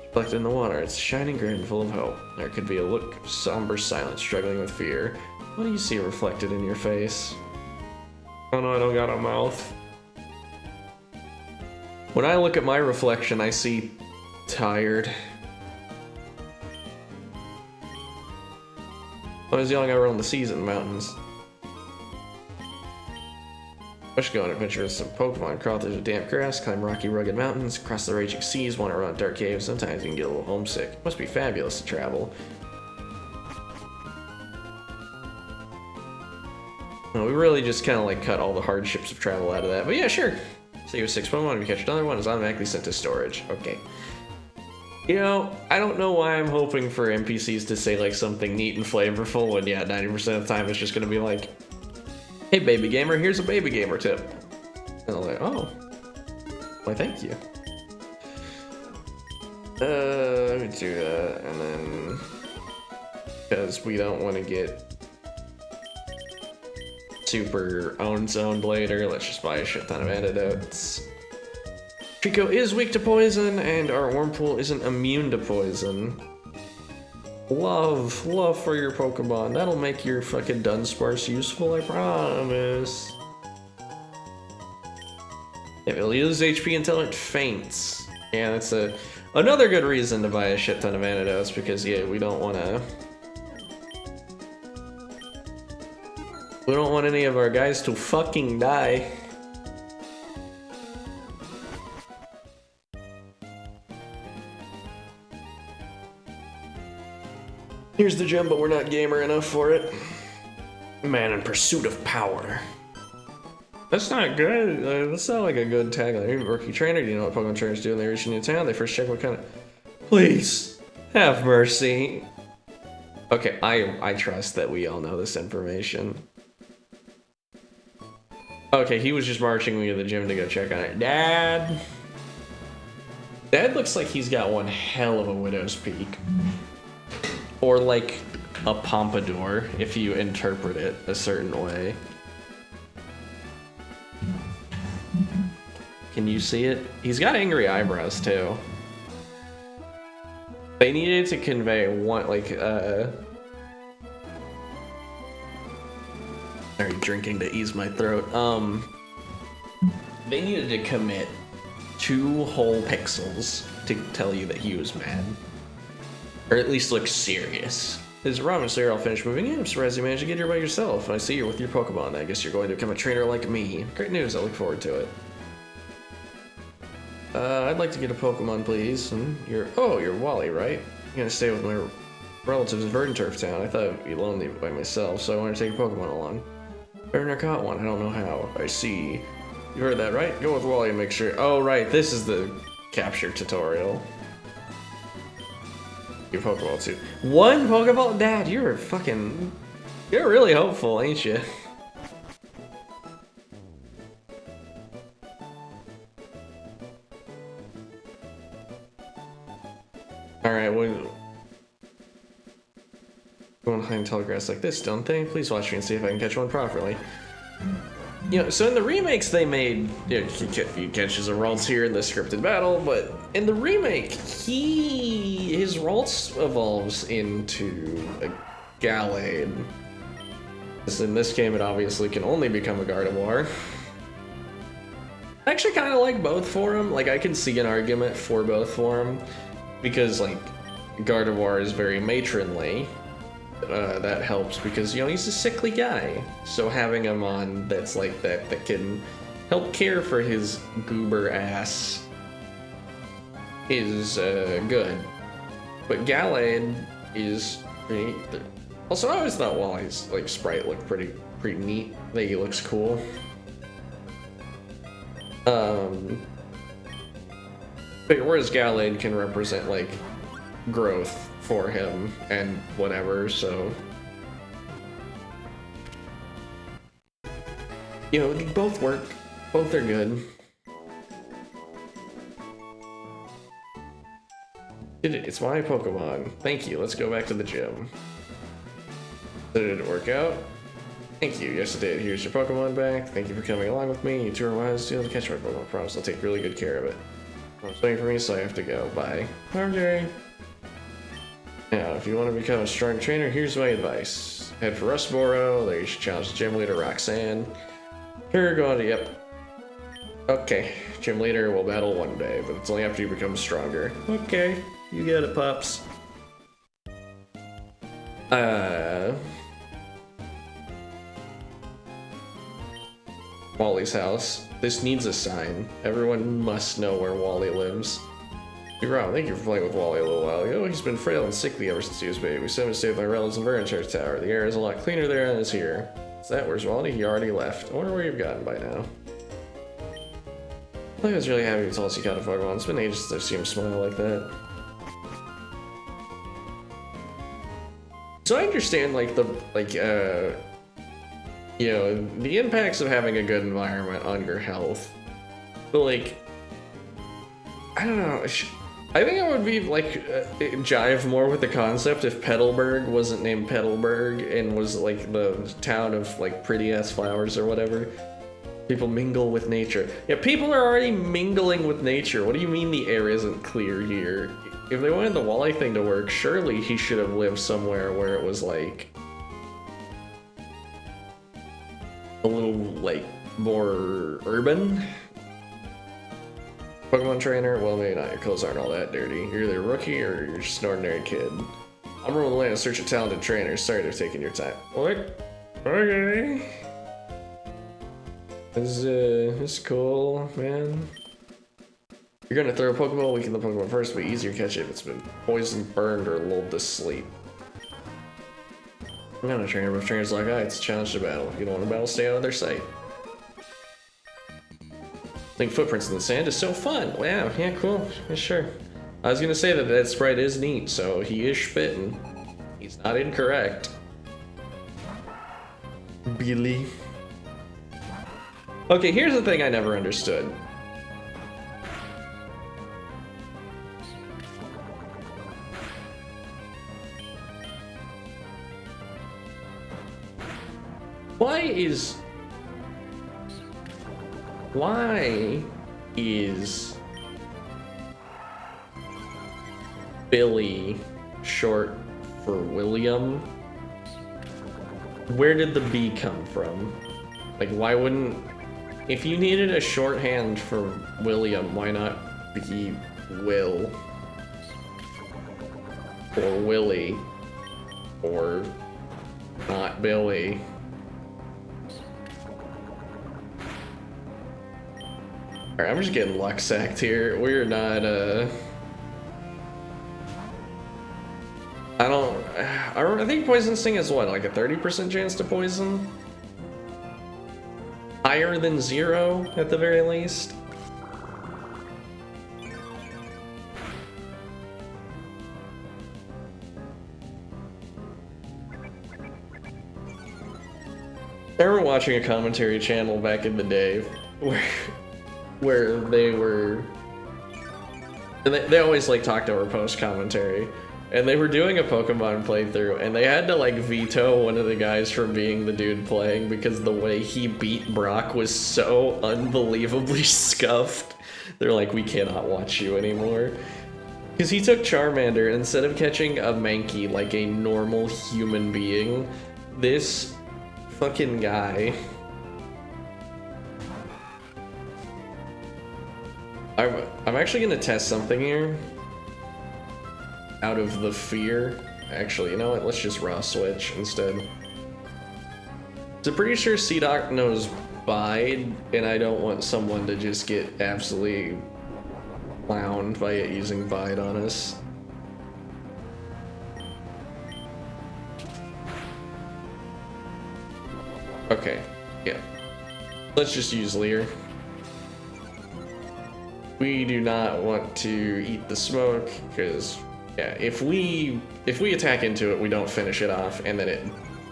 Reflected in the water, it's shining gray and full of hope. There could be a look of somber silence, struggling with fear. What do you see reflected in your face? Oh no, I don't got a mouth. When I look at my reflection, I see tired. When I was young, I rode on the seas and the mountains. I should go on adventure with some Pokemon, crawl through the damp grass, climb rocky, rugged mountains, cross the raging seas, wander around dark caves. Sometimes you can get a little homesick. It must be fabulous to travel. Well, we really just kind of like cut all the hardships of travel out of that, but yeah, sure. Save a 6 Pokemon, if you catch another one, it's automatically sent to storage. Okay. You know, I don't know why I'm hoping for NPCs to say like something neat and flavorful, when yeah, 90% of the time it's just gonna be like, hey baby gamer, here's a baby gamer tip. And I'm like, oh, why thank you. Let me do that, and then, because we don't want to get super owned later, let's just buy a shit ton of antidotes. Trico is weak to poison, and our Wurmple isn't immune to poison. Love for your Pokemon. That'll make your fucking Dunsparce useful, I promise. If it'll use HP until it faints. Yeah, that's another good reason to buy a shit ton of antidotes, because yeah, we don't want any of our guys to fucking die. Here's the gem, but we're not gamer enough for it. Man in pursuit of power. That's not good. That's not like a good tagline. Rookie trainer, do you know what Pokemon trainers do when they reach a new town? They first check what kind of... Please, have mercy. Okay, I trust that we all know this information. Okay, he was just marching me to the gym to go check on it. Dad! Dad looks like he's got one hell of a widow's peak. Or like a pompadour, if you interpret it a certain way. Can you see it? He's got angry eyebrows too. They needed to convey one, like, sorry, drinking to ease my throat. They needed to commit 2 whole pixels to tell you that he was mad. Or at least look serious. Is Ramen Slayer all finished moving? Yeah, I'm surprised you managed to get here by yourself. I see you're with your Pokemon. I guess you're going to become a trainer like me. Great news, I look forward to it. I'd like to get a Pokemon, please. And you're Wally, right? I'm gonna stay with my relatives in Verdanturf Town. I thought I'd be lonely by myself, so I wanted to take a Pokemon along. Better caught one, I don't know how. I see. You heard that, right? Go with Wally and make sure. Oh, right, this is the capture tutorial. Your Pokeball too. 1 Pokeball? Dad, you're really hopeful, ain't you? Alright, well, going behind tall grass like this, don't they? Please watch me and see if I can catch one properly. You know, so in the remakes they made, you know, he catches a Ralts here in the scripted battle, but in the remake, his Ralts evolves into a Gallade. In this game, it obviously can only become a Gardevoir. I actually kind of like both for him. Like, I can see an argument for both for him. Because, like, Gardevoir is very matronly. That helps because, you know, he's a sickly guy. So having him on that's like that can help care for his goober ass is good. But Gallade is pretty... Also, I always thought Wally's, like, sprite looked pretty neat. I think he looks cool. Whereas Gallade can represent, like, growth for him and whatever, so... You know, they both work. Both are good. It's my Pokemon. Thank you. Let's go back to the gym. Did it work out? Thank you. Yes, it did. Here's your Pokemon back. Thank you for coming along with me. You 2 are wise. You'll catch my Pokemon. I promise I'll take really good care of it. It's waiting for me, so I have to go. Bye. Okay. Now, if you want to become a strong trainer, here's my advice. Head for Rustboro. There you should challenge the gym leader, Roxanne. Here, go on to, yep. Okay. Gym leader will battle one day, but it's only after you become stronger. Okay. You get it, pups. Wally's house. This needs a sign. Everyone must know where Wally lives. You're wrong. Thank you for playing with Wally a little while ago. He's been frail and sickly ever since he was a baby. We sent him to stay with my relatives in Verdanturf Tower. The air is a lot cleaner there than it is here. Is that where's Wally? He already left. I wonder where you've gotten by now. I was really happy you told us you got a Pokemon. It's been ages since I've seen him smile like that. So I understand, like, you know, the impacts of having a good environment on your health. But, like, I don't know. I think I would be, like, jive more with the concept if Petalburg wasn't named Petalburg and was, like, the town of, like, pretty-ass flowers or whatever. People mingle with nature. Yeah, people are already mingling with nature. What do you mean the air isn't clear here? If they wanted the Wally thing to work, surely he should have lived somewhere where it was, like, a little, like, more urban. Pokemon trainer? Well, maybe not. Your clothes aren't all that dirty. You're either a rookie or you're just an ordinary kid. I'm rolling the land in search of talented trainers. Sorry they're taking your time. What? Okay. This is cool, man. You're gonna throw a Pokeball, weaken the Pokemon first, but easier to catch it if it's been poisoned, burned, or lulled to sleep. I'm not a trainer, but if trainers like it's a challenge to battle. If you don't want to battle, stay out of their sight. Link footprints in the sand is so fun. Wow, yeah, cool. Yeah, sure. I was gonna say that sprite is neat, so he is spitting. He's not incorrect. Billy. Okay, here's the thing I never understood. Why is Billy short for William? Where did the B come from? Like, why wouldn't... If you needed a shorthand for William, why not be Will? Or Willie? Or not Billy? Alright, I'm just getting luck sacked here. We're not, I think poison sting is what, like a 30% chance to poison? Higher than 0, at the very least? I remember watching a commentary channel back in the day where they were... And they always, like, talked over post-commentary. And they were doing a Pokemon playthrough, and they had to, like, veto one of the guys from being the dude playing because the way he beat Brock was so unbelievably scuffed. They're like, we cannot watch you anymore. Because he took Charmander, and instead of catching a Mankey like a normal human being, this fucking guy... I'm actually gonna test something here. Out of the fear. Actually, you know what? Let's just raw switch instead. So pretty sure Seedoc knows Bide, and I don't want someone to just get absolutely clowned by it using Bide on us. Okay, yeah. Let's just use Leer. We do not want to eat the smoke, because yeah, if we attack into it, we don't finish it off, and then it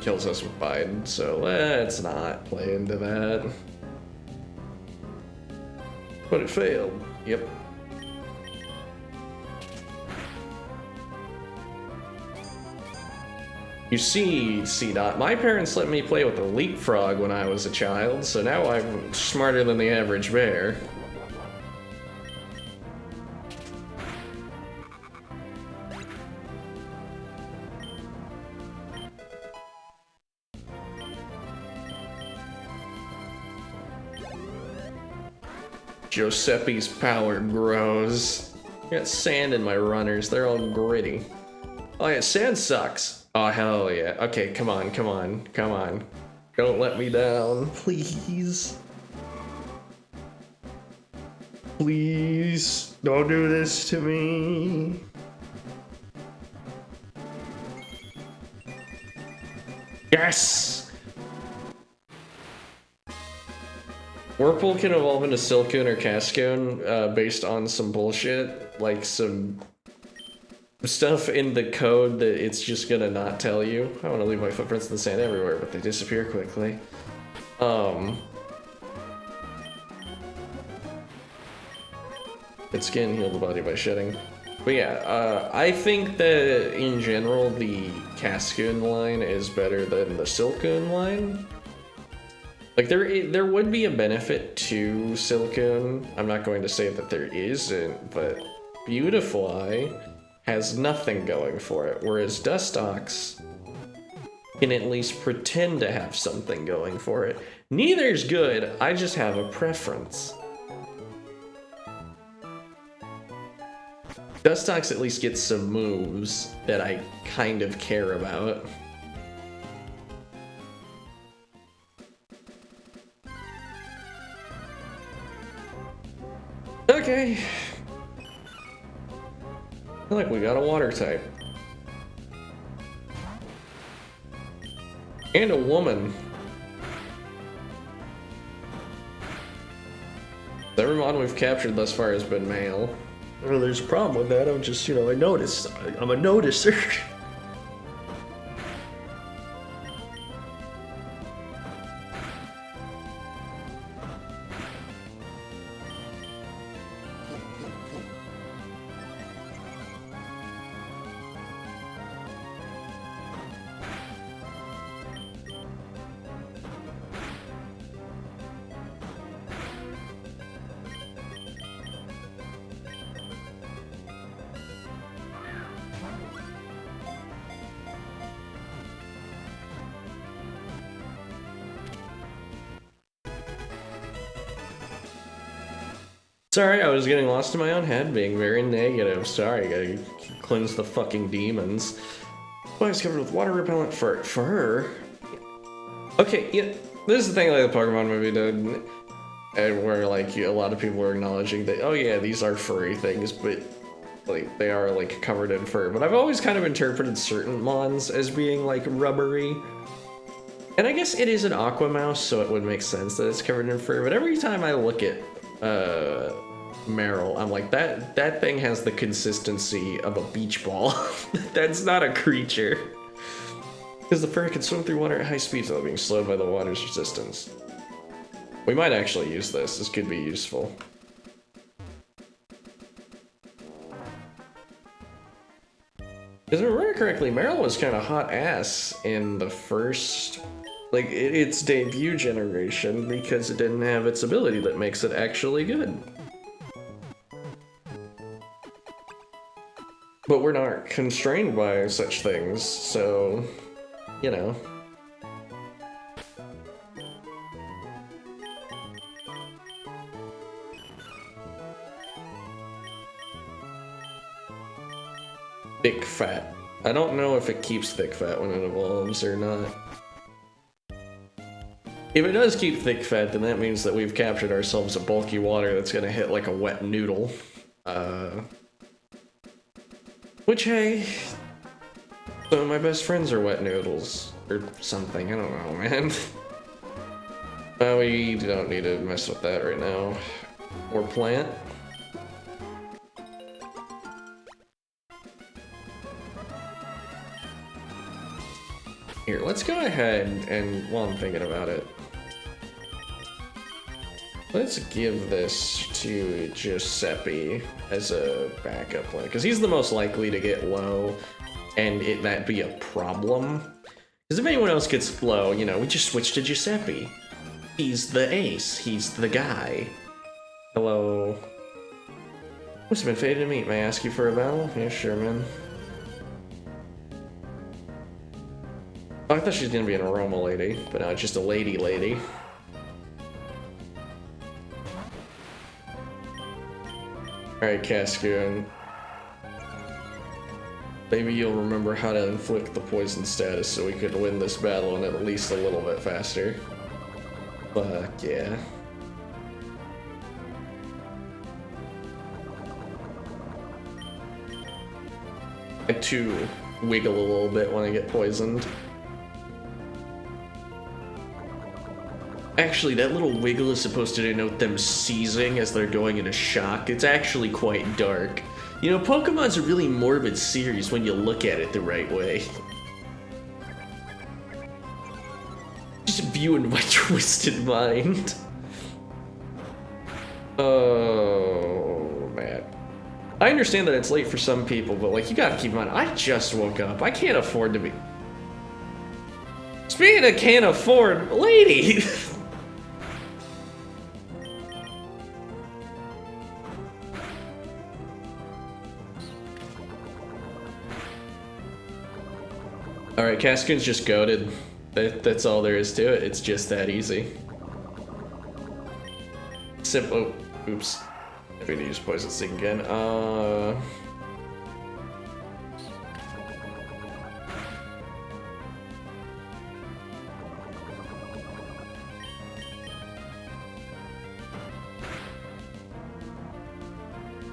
kills us with Bide, so let's not play into that. But it failed. Yep. You see, C-Dot, my parents let me play with a leapfrog when I was a child, so now I'm smarter than the average bear. Giuseppe's power grows. I got sand in my runners, they're all gritty. Oh yeah, sand sucks. Oh hell yeah. Okay, come on, come on, come on. Don't let me down, please. Please, don't do this to me. Yes! Whirlpool can evolve into Silcoon or Cascoon based on some bullshit, like some stuff in the code that it's just gonna not tell you. I want to leave my footprints in the sand everywhere, but they disappear quickly. Its skin heal the body by shedding. But yeah, I think that in general the Cascoon line is better than the Silcoon line. Like, there would be a benefit to Silcoon. I'm not going to say that there isn't, but Beautifly has nothing going for it, whereas Dustox can at least pretend to have something going for it. Neither's good, I just have a preference. Dustox at least gets some moves that I kind of care about. Okay. I feel like we got a water type. And a woman. Every mod we've captured thus far has been male. Well, there's a problem with that. I'm just, you know, I noticed. I'm a noticer. Sorry, I was getting lost in my own head, being very negative. Sorry, gotta cleanse the fucking demons. Oh, it's covered with water repellent for her. Okay, yeah, this is the thing like the Pokemon movie did, and where like a lot of people were acknowledging that, oh yeah, these are furry things, but like they are like covered in fur. But I've always kind of interpreted certain Mons as being like rubbery. And I guess it is an Aqua Mouse, so it would make sense that it's covered in fur. But every time I look at Meryl, I'm like, that thing has the consistency of a beach ball. That's not a creature. Because the fur can swim through water at high speeds without being slowed by the water's resistance. We might actually use this. This could be useful. Because if I remember correctly, Meryl was kind of hot ass in the first, like, its debut generation because it didn't have its ability that makes it actually good. But we're not constrained by such things, so, you know. Thick fat. I don't know if it keeps thick fat when it evolves or not. If it does keep thick fat, then that means that we've captured ourselves a bulky water that's gonna hit like a wet noodle. Which, hey, some of my best friends are wet noodles. Or something, I don't know, man. We don't need to mess with that right now. Or plant. Here, let's go ahead and, while I'm thinking about it, let's give this to Giuseppe as a backup plan, because he's the most likely to get low, and that be a problem. Because if anyone else gets low, you know, we just switch to Giuseppe. He's the ace. He's the guy. Hello. Must have been fated to meet. May I ask you for a battle? Yeah, sure, man. Oh, I thought she was gonna be an aroma lady, but no, it's just a lady. Alright, Cascoon. Maybe you'll remember how to inflict the poison status so we could win this battle and at least a little bit faster. Fuck yeah. I too wiggle a little bit when I get poisoned. Actually, that little wiggle is supposed to denote them seizing as they're going into shock. It's actually quite dark. You know, Pokemon's a really morbid series when you look at it the right way. Just viewing my twisted mind. Oh, man. I understand that it's late for some people, but like, you gotta keep in mind, I just woke up. I can't afford to be... Speaking of can't afford, lady! Alright, Cascoon's just goated. That's all there is to it. It's just that easy. Simple. Oh, oops. I need to use Poison Sting again.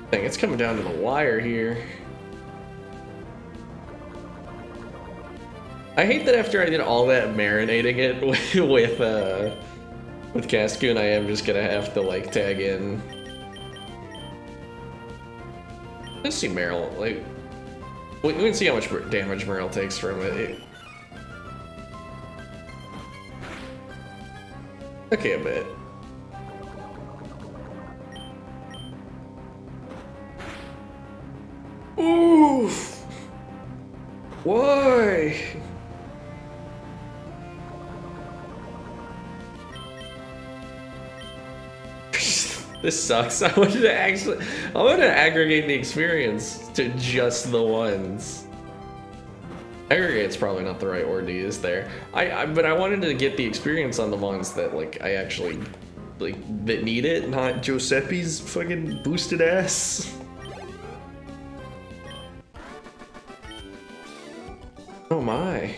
Dang, it's coming down to the wire here. I hate that after I did all that marinating it with Cascoon, I am just gonna have to like tag in. Let's see Meryl, like, we can see how much damage Meryl takes from it. Okay, a bit. Oof! Why? This sucks. I wanted to aggregate the experience to just the ones. Aggregate's probably not the right word to use there. But I wanted to get the experience on the ones that like I actually like that need it, not Giuseppe's fucking boosted ass. Oh my.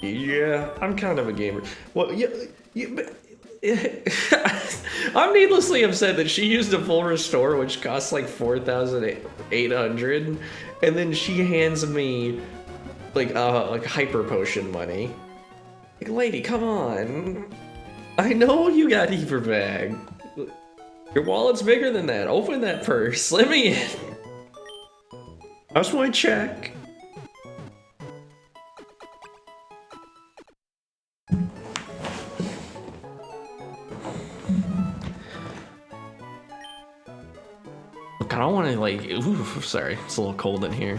Yeah, I'm kind of a gamer. Well, yeah, but I'm needlessly upset that she used a full restore, which costs like 4,800, and then she hands me like hyper potion money. Like, lady, come on. I know you got Heaper Bag. Your wallet's bigger than that. Open that purse. Let me in. I just want to check. Look, I don't want to like. Ooh, sorry, it's a little cold in here.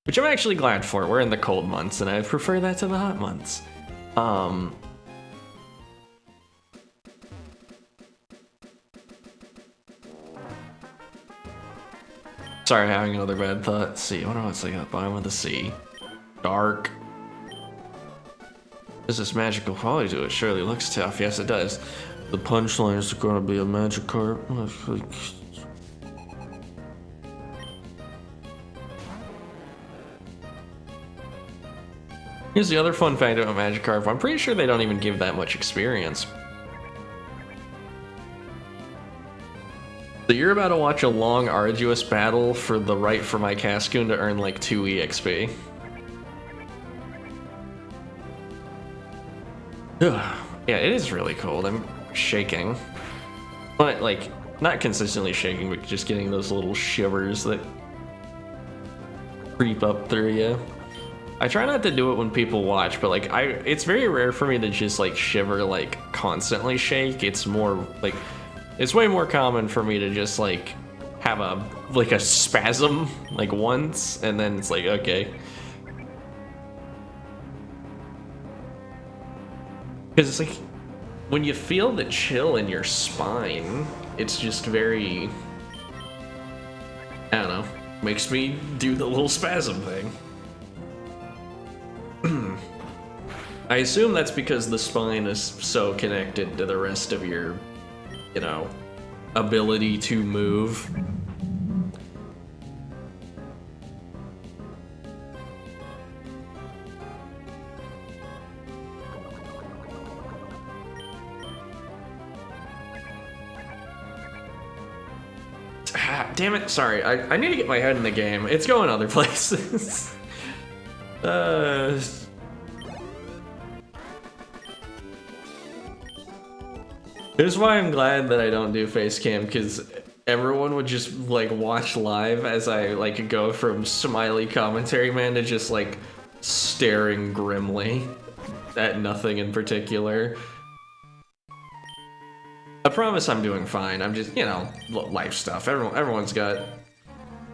Which I'm actually glad for. We're in the cold months, and I prefer that to the hot months. Sorry, having another bad thought. Let's see, what do I say at the bottom of the sea? Dark. Does this magical quality to it? Surely looks tough. Yes, it does. The punchline is going to be a Magikarp. Here's the other fun fact about Magikarp. I'm pretty sure they don't even give that much experience. So you're about to watch a long, arduous battle for the right for my Cascoon to earn like 2 EXP. Yeah, it is really cold. I'm shaking. But like, not consistently shaking, but just getting those little shivers that creep up through you. I try not to do it when people watch, but like it's very rare for me to just like shiver, like constantly shake. It's more like, it's way more common for me to just like have a spasm like once, and then it's like, okay. Because it's like, when you feel the chill in your spine, it's just very, I don't know, makes me do the little spasm thing. I assume that's because the spine is so connected to the rest of your, you know, ability to move. Damn it, sorry, I need to get my head in the game. It's going other places. This is why I'm glad that I don't do face cam, because everyone would just like watch live as I like go from smiley commentary man to just like staring grimly at nothing in particular. I promise I'm doing fine. I'm just, you know, life stuff. Everyone's got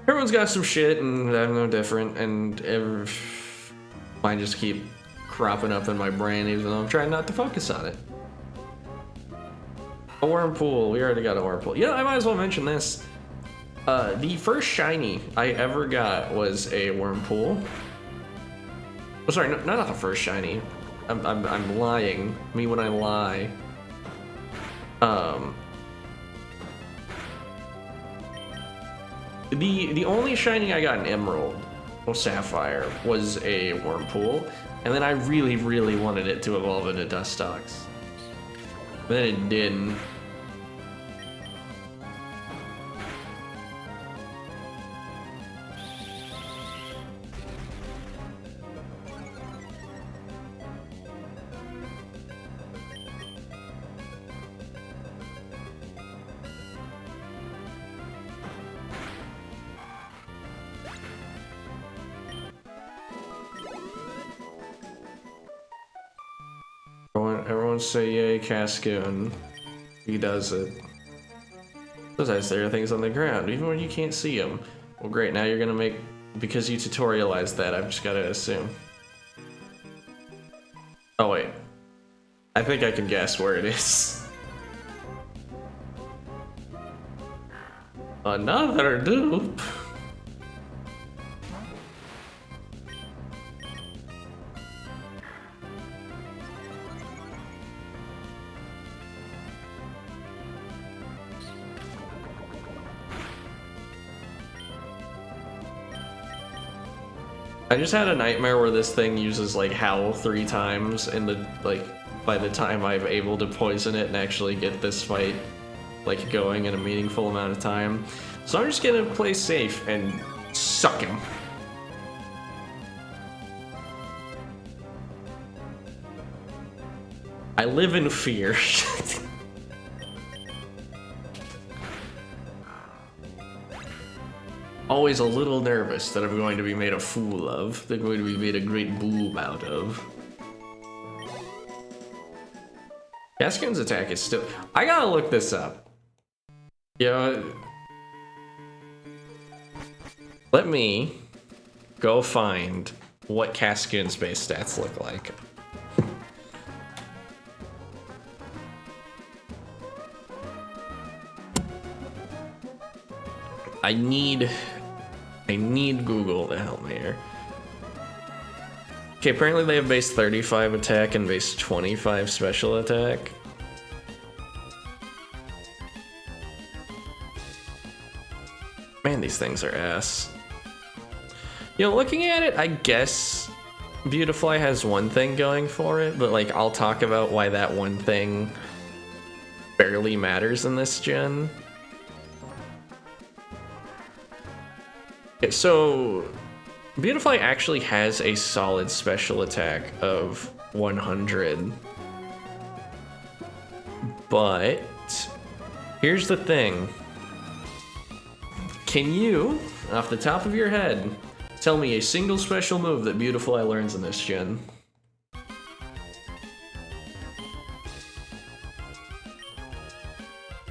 some shit, and I'm no different. And mine just keep cropping up in my brain, even though I'm trying not to focus on it. A Wurmpool. We already got a Wurmpool. You know, I might as well mention this. The first shiny I ever got was a Wurmpool. Oh, sorry, no, not the first shiny. I'm lying. Me when I lie. The only shiny I got in Emerald or Sapphire was a Wurmpool, and then I really, really wanted it to evolve into Dustox. But then it didn't. Everyone say yay, Cascoon. He does it. Sometimes there are things on the ground, even when you can't see them. Well, great, now you're gonna make... Because you tutorialized that, I've just gotta assume. Oh, wait. I think I can guess where it is. Another dupe? I just had a nightmare where this thing uses like Howl 3 times and by the time I'm able to poison it and actually get this fight like going in a meaningful amount of time. So I'm just gonna play safe and suck him. I live in fear. Always a little nervous that I'm going to be made a fool of. They're going to be made a great boob out of. Cascoon's attack is still... I gotta look this up. Let me go find what Cascoon's base stats look like. I need Google to help me here. Okay, apparently they have base 35 attack and base 25 special attack. Man, these things are ass. Looking at it, I guess Beautifly has one thing going for it, but like I'll talk about why that one thing barely matters in this gen. So, Beautifly actually has a solid special attack of 100. But, here's the thing. Can you, off the top of your head, tell me a single special move that Beautifly learns in this gen?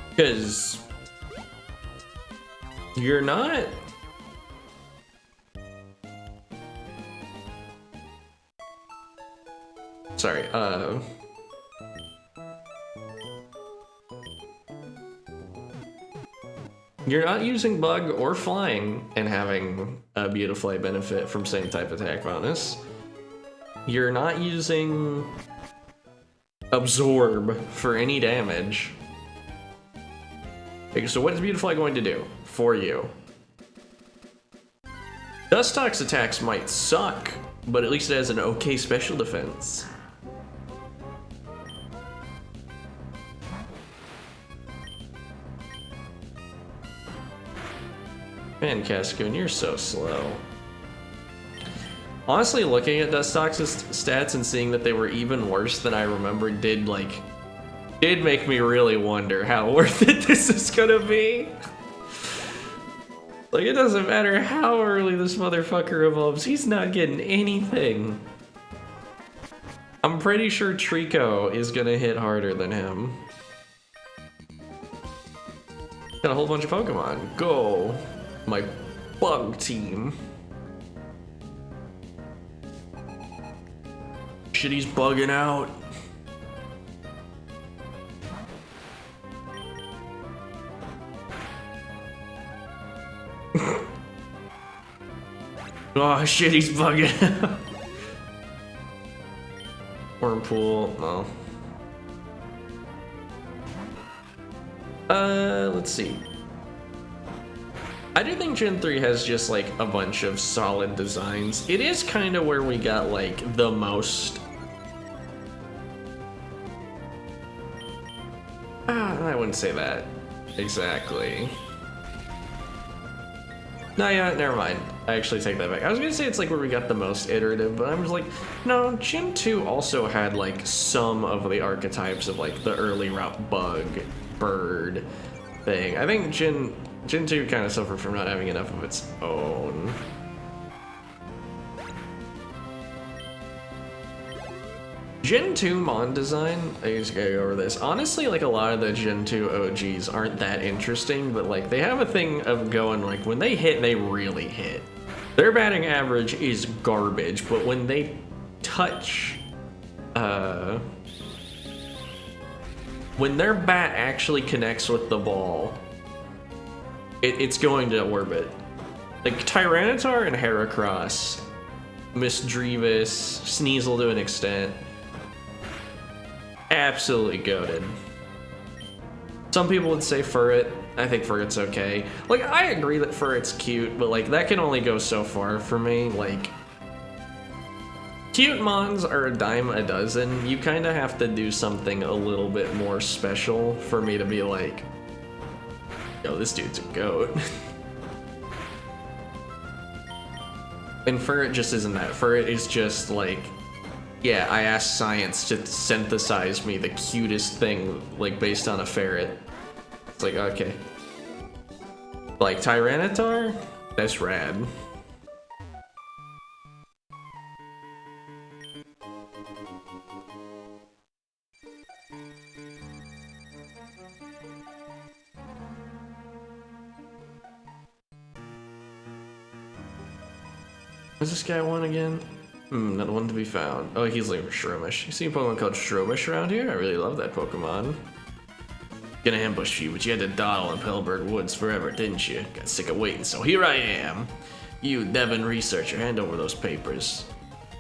Because you're not... Sorry, you're not using Bug or Flying and having a Beautifly benefit from same type attack bonus. You're not using Absorb for any damage. Okay, so what is Beautifly going to do for you? Dustox's attacks might suck, but at least it has an okay special defense. Man, Cascoon, you're so slow. Honestly, looking at Dustox's stats and seeing that they were even worse than I remembered did make me really wonder how worth it this is gonna be. Like, it doesn't matter how early this motherfucker evolves, he's not getting anything. I'm pretty sure Trico is gonna hit harder than him. Got a whole bunch of Pokemon. Go! My bug team. Shit, he's bugging out. Oh shit, he's bugging out. Wormpool, no. Let's see. I do think Gen 3 has just like a bunch of solid designs. It is kind of where we got like the most... I wouldn't say that exactly. No, yeah, never mind. I actually take that back. I was gonna say it's like where we got the most iterative, but I'm just like, no, Gen 2 also had like some of the archetypes of like the early route bug, bird thing. I think Gen 2 kind of suffered from not having enough of its own. Gen 2 Mon design, I just gotta go over this. Honestly, like a lot of the Gen 2 OGs aren't that interesting, but like they have a thing of going like when they hit, they really hit. Their batting average is garbage, but when they touch, when their bat actually connects with the ball, it's going to orbit. Like Tyranitar and Heracross, Misdreavus, Sneasel to an extent. Absolutely goated. Some people would say Furret. I think Furret's okay. Like, I agree that Furret's cute, but like that can only go so far for me. Like, Cute mons are a dime a dozen. You kind of have to do something a little bit more special for me to be like, yo, this dude's a goat. And Furret just isn't that. Furret is just like, yeah, I asked science to synthesize me the cutest thing, like based on a ferret. It's like, okay. Like Tyranitar? That's rad. What's this guy want again? Not one to be found. Oh, he's looking for Shroomish. You see a Pokemon called Shroomish around here? I really love that Pokemon. Gonna ambush you, but you had to dawdle in Pellberg Woods forever, didn't you? Got sick of waiting, so here I am. You, Devon researcher, hand over those papers.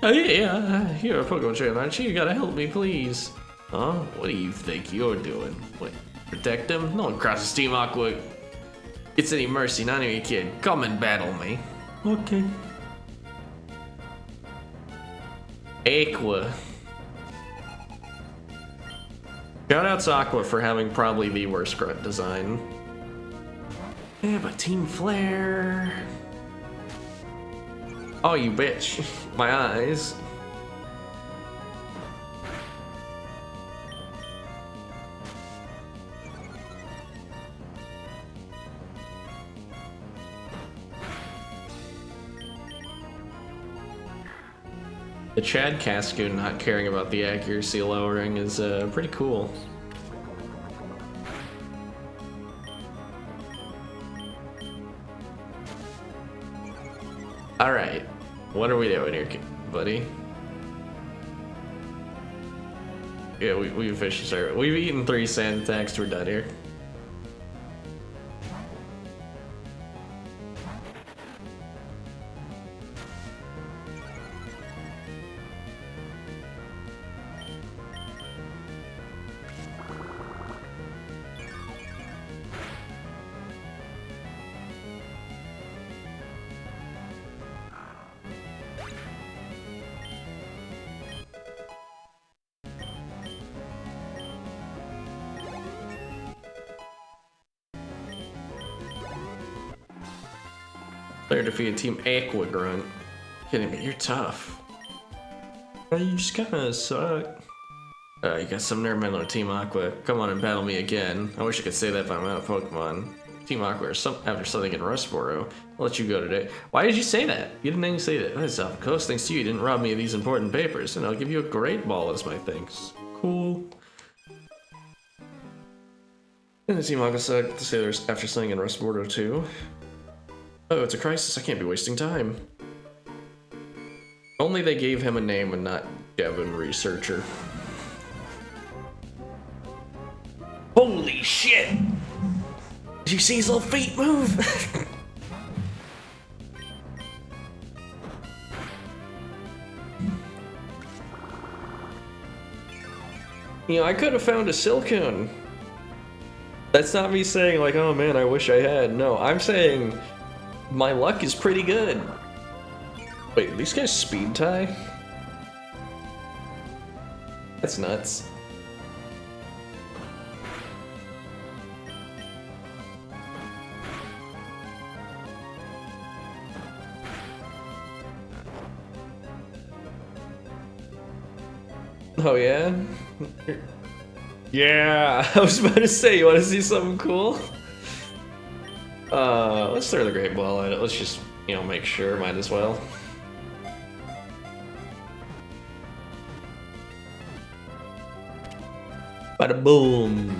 Oh yeah, you're a Pokemon trainer, aren't you? You gotta help me, please. Huh? What do you think you're doing? What, protect him? No one crosses Team Aqua. It's any mercy, not even a kid. Come and battle me. Okay. Aqua. Shout out to Aqua for having probably the worst grunt design. Yeah, but Team Flare. Oh, you bitch. My eyes. The Chad Cascoon not caring about the accuracy lowering is pretty cool. Alright, what are we doing here, buddy? Yeah, we've officially started. We've eaten 3 sand attacks, we're done here. Player defeated Team Aqua Grunt. Kidding me, you're tough. You just kinda suck. You got some nerve on Team Aqua. Come on and battle me again. I wish I could say that, but I'm out of Pokemon. Team Aqua, after something in Rustboro, I'll let you go today. Why did you say that? You didn't even say that. That's off coast. Thanks to you, you didn't rob me of these important papers, and I'll give you a great ball as my thanks. Cool. And the Team Aqua sucked. The sailors after something in Rustboro too. Oh, it's a crisis. I can't be wasting time. Only they gave him a name and not Devon Researcher. Holy shit! Did you see his little feet move? You know, I could have found a Silcoon. That's not me saying like, oh man, I wish I had. No, I'm saying my luck is pretty good. Wait, these guys speed tie? That's nuts. Oh yeah? Yeah, I was about to say, you want to see something cool? Let's throw the Great Ball at it. Let's just, you know, make sure, might as well. Bada boom.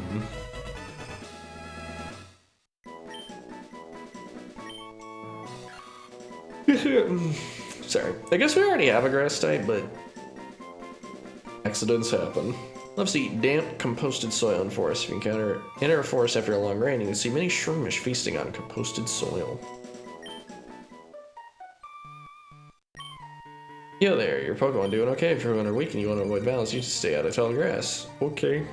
Sorry. I guess we already have a grass type, but accidents happen. Loves to eat damp, composted soil in forests. If you enter a forest after a long rain, you can see many shroomish feasting on composted soil. Yo there, your Pokemon doing okay? If you're under weak and you want to avoid balance, you should stay out of tall grass. Okay.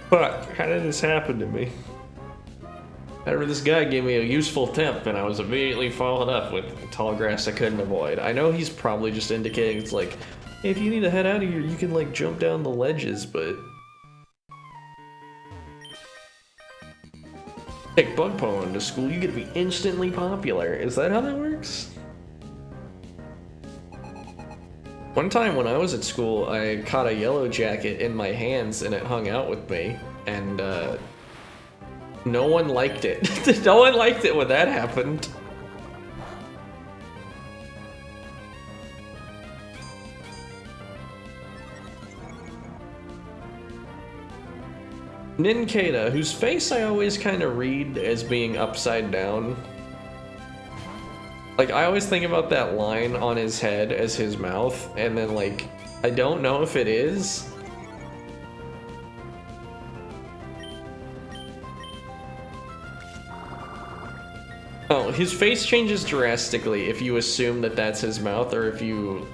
Fuck, how did this happen to me? However, this guy gave me a useful tip, and I was immediately followed up with tall grass I couldn't avoid. I know he's probably just indicating it's like, hey, if you need to head out of here, you can like jump down the ledges, but... Take bug pollen to school, you get to be instantly popular. Is that how that works? One time when I was at school, I caught a yellow jacket in my hands and it hung out with me, and no one liked it. No one liked it when that happened. Ninkata, whose face I always kind of read as being upside down. Like, I always think about that line on his head as his mouth, and then, like, I don't know if it is. Oh, his face changes drastically if you assume that that's his mouth, or if you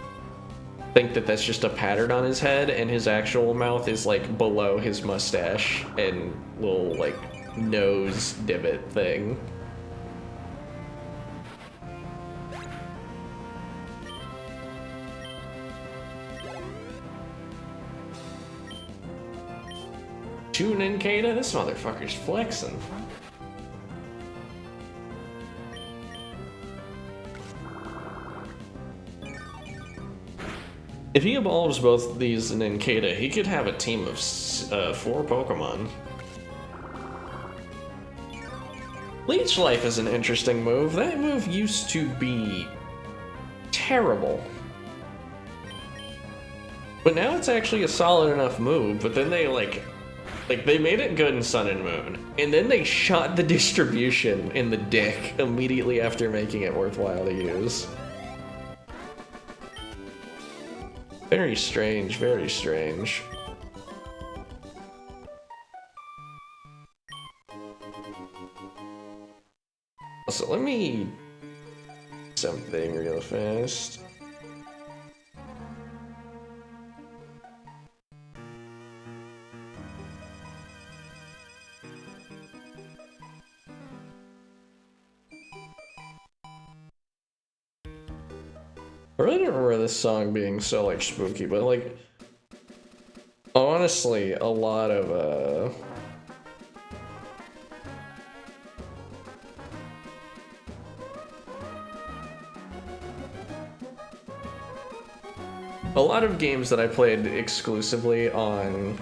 think that that's just a pattern on his head, and his actual mouth is, like, below his mustache and little, like, nose divot thing. Tune in, Kata? This motherfucker's flexing. If he evolves both these Ninkata, he could have a team of 4 Pokemon. Leech Life is an interesting move. That move used to be terrible. But now it's actually a solid enough move, but then they they made it good in Sun and Moon, and then they shot the distribution in the dick immediately after making it worthwhile to use. Very strange, very strange. So let me... something real fast. I really don't remember this song being so, like, spooky, but, like, honestly, a lot of, a lot of games that I played exclusively on,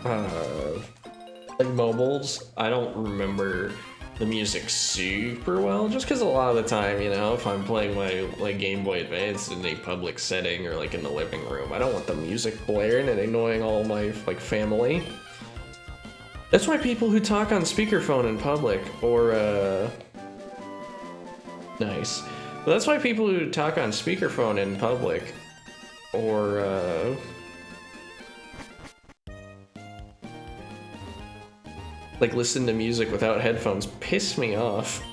like, mobiles, I don't remember the music super well, just because a lot of the time, you know, if I'm playing my, like, Game Boy Advance in a public setting or, like, in the living room, I don't want the music blaring and annoying all my, like, family. That's why people who talk on speakerphone in public, or, nice. But that's why people who talk on speakerphone in public, or, like, listen to music without headphones piss me off.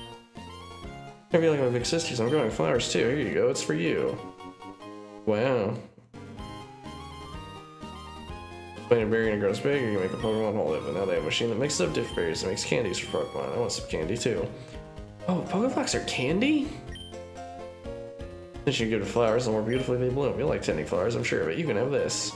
I feel like my big sisters, I'm growing flowers too. Here you go, it's for you. Wow. Plant a berry and it grows big, or you make a Pokemon hold it, but now they have a machine that mixes up different berries and makes candies for Pokemon. I want some candy too. Oh, Pokeblocks are candy? Since you give it flowers, the more beautifully they bloom. You like tending flowers, I'm sure, but you can have this.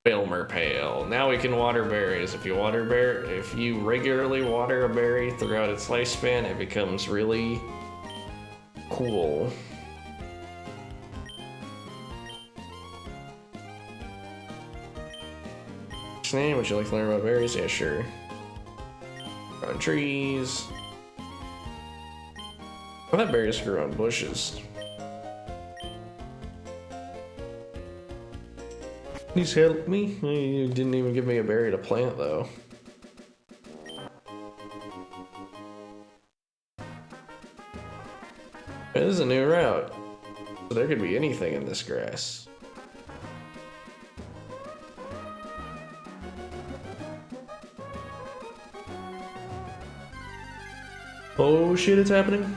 Filmer Pail. Now we can water berries. If you regularly water a berry throughout its lifespan, it becomes really cool. Name, would you like to learn about berries? Yeah, sure. On trees. I thought berries grew on bushes. Please help me? You didn't even give me a berry to plant, though. This is a new route. So there could be anything in this grass. Oh shit, it's happening.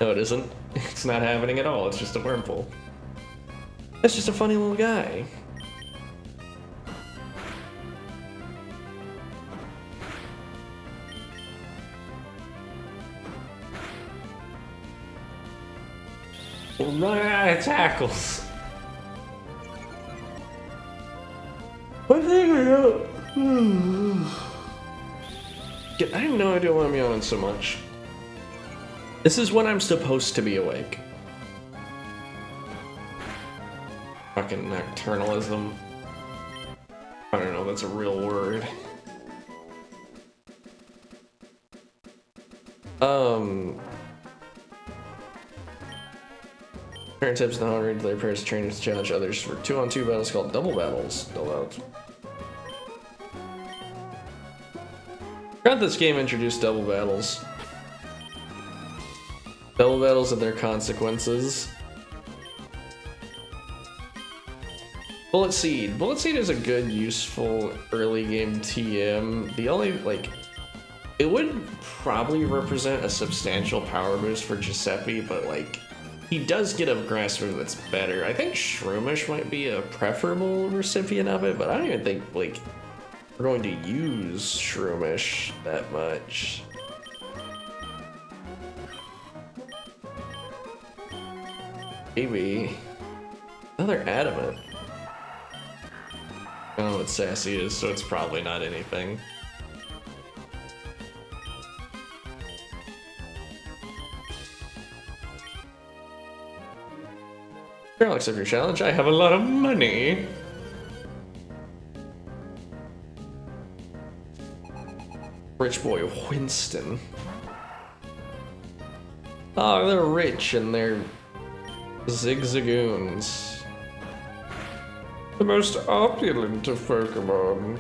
No, it isn't. It's not happening at all. It's just a wormhole. That's just a funny little guy. Tackles. I think I know. I have no idea why I'm yawning so much. This is when I'm supposed to be awake. Fucking nocturnalism. I don't know, that's a real word. Parent tips the hungry to their parents trainers to challenge others for 2-on-2 battles called double battles. Forgot this game introduced double battles. Double battles and their consequences. Bullet Seed. Bullet Seed is a good, useful early game TM. The only, like, it would probably represent a substantial power boost for Giuseppe, but, like, he does get a grass move that's better. I think Shroomish might be a preferable recipient of it, but I don't even think, like, we're going to use Shroomish that much. Maybe. Another Adamant. I don't know what Sassy is, so it's probably not anything. Sure, I'll accept your challenge. I have a lot of money. Rich boy Winston. Oh, they're rich and they're zigzagoons. The most opulent of Pokemon.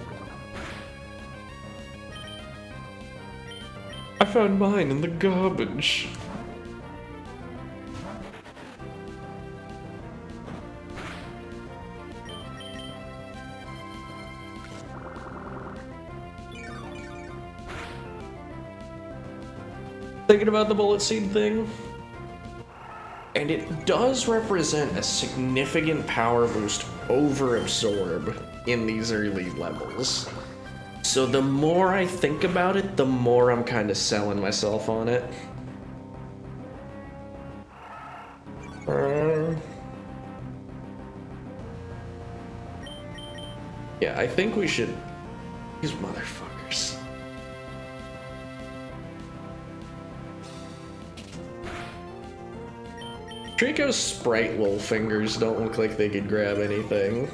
I found mine in the garbage. Thinking about the Bullet Seed thing, and it does represent a significant power boost over Absorb in these early levels. So the more I think about it, the more I'm kind of selling myself on it. Yeah, I think we should. These motherfuckers. Trico's sprite little fingers don't look like they could grab anything.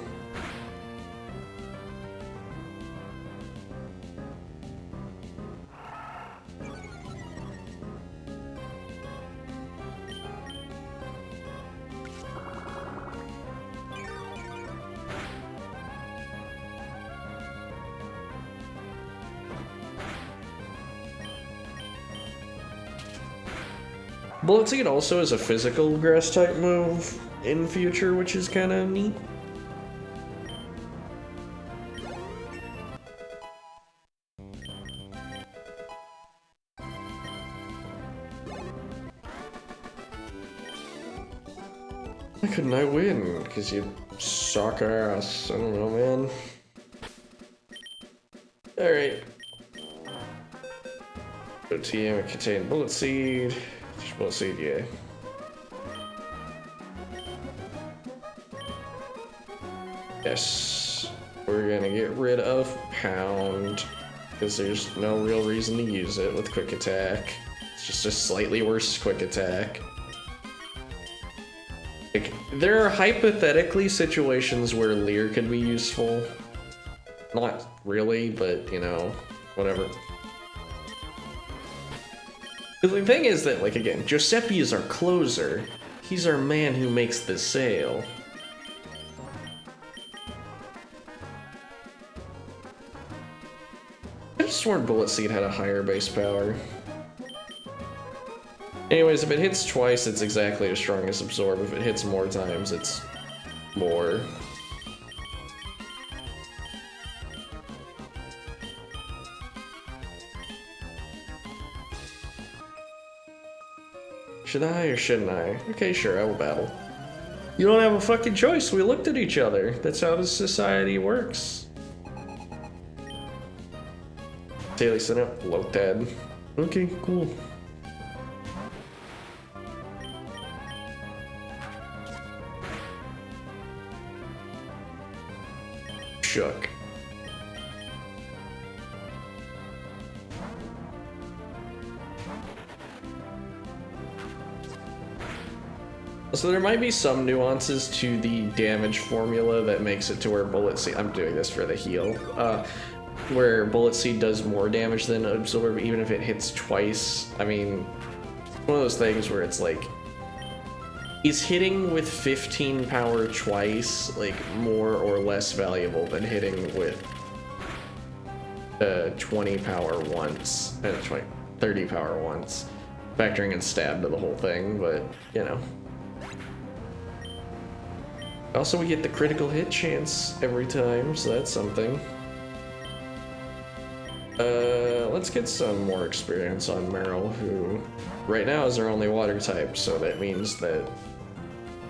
Bullet Seed also is a physical grass type move in future, which is kind of neat. Why couldn't I win? Because you suck ass. I don't know, man. Alright. So TM contain Bullet Seed. Bullet Seed, yeah. Yes. We're gonna get rid of Pound, because there's no real reason to use it with Quick Attack. It's just a slightly worse Quick Attack. Like, there are hypothetically situations where Leer could be useful. Not really, but, you know, whatever. The thing is that, like, again, Giuseppe is our closer. He's our man who makes the sale. I just sworn Bullet Seed had a higher base power. Anyways, if it hits twice, it's exactly as strong as Absorb. If it hits more times, it's more. Should I or shouldn't I? Okay, sure, I will battle. You don't have a fucking choice. We looked at each other. That's how this society works. Daily sent out Lotad. Okay, cool. shook. So there might be some nuances to the damage formula that makes it to where Bullet Seed, I'm doing this for the heal, where Bullet Seed does more damage than Absorb, even if it hits twice. I mean, one of those things where it's like, is hitting with 15 power twice, like, more or less valuable than hitting with 20 power once, 30 power once, factoring in stab to the whole thing, but, you know. Also, we get the critical hit chance every time, so that's something. Let's get some more experience on Meryl, who right now is our only water type, so that means that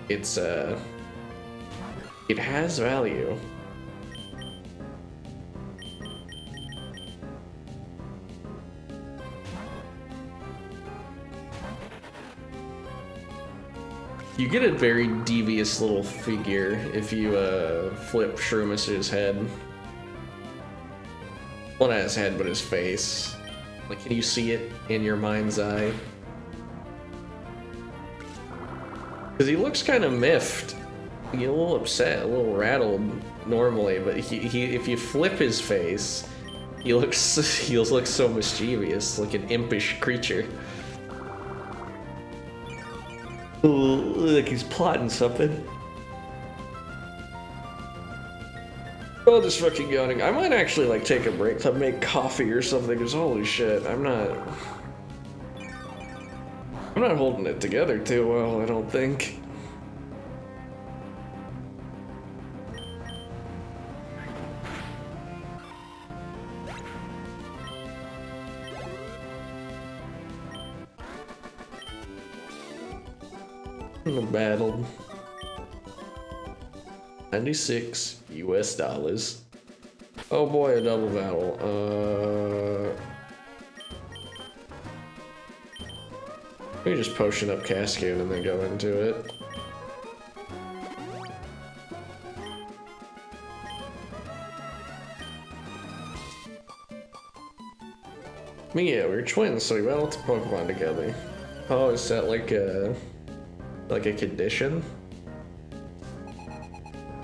it's, it has value. You get a very devious little figure if you flip Shroomis's head. Well, not his head, but his face. Like, can you see it in your mind's eye? Because he looks kind of miffed. You get a little upset, a little rattled normally, but if you flip his face, he looks so mischievous, like an impish creature. Like he's plotting something. Oh, just fucking yawning. I might actually like take a break to make coffee or something, because holy shit, I'm not holding it together too well, I don't think. Battled 96 US dollars. Oh boy, a double battle. Let me just potion up Cascade and then go into it. I mean, yeah, we're twins, so we battled the Pokemon together. Oh, is that like a condition?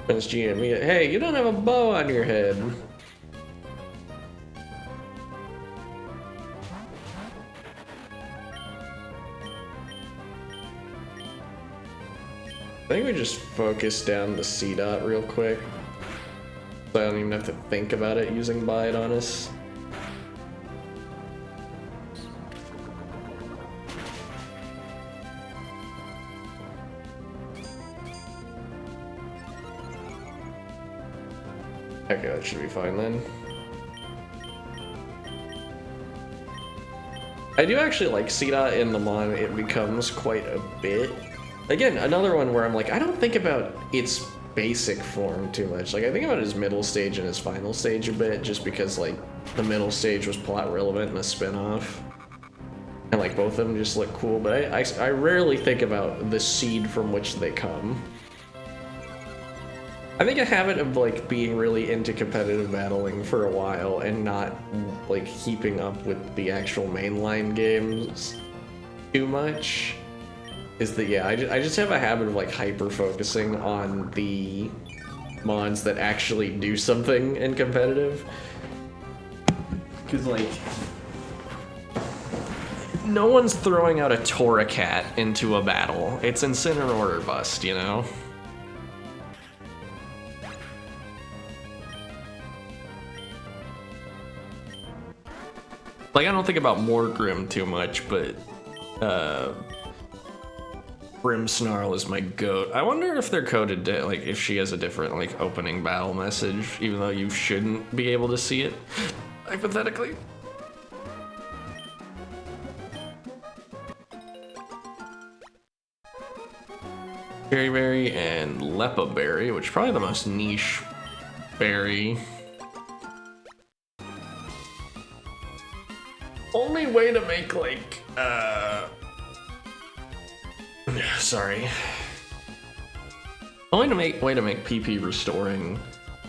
Prince GM, hey, you don't have a bow on your head. I think we just focus down the C dot real quick, so I don't even have to think about it using Bide on us. Okay, that should be fine then. I do actually like C-Dot in the Mon, it becomes quite a bit. Again, another one where I'm like, I don't think about its basic form too much. Like, I think about his middle stage and his final stage a bit, just because, like, the middle stage was plot relevant in a spin-off. And, like, both of them just look cool, but I rarely think about the seed from which they come. I think a habit of, like, being really into competitive battling for a while and not, like, keeping up with the actual mainline games too much is that, yeah, I just have a habit of, like, hyper-focusing on the mods that actually do something in competitive. Because, like, no one's throwing out a Torracat into a battle. It's Incineroar or bust, you know? Like, I don't think about Morgrim too much, but Grimmsnarl is my goat. I wonder if they're coded, like, if she has a different, like, opening battle message, even though you shouldn't be able to see it, hypothetically. Berry Berry and Lepa Berry, which is probably the most niche berry. Only way to make, like, sorry. Only way to make PP restoring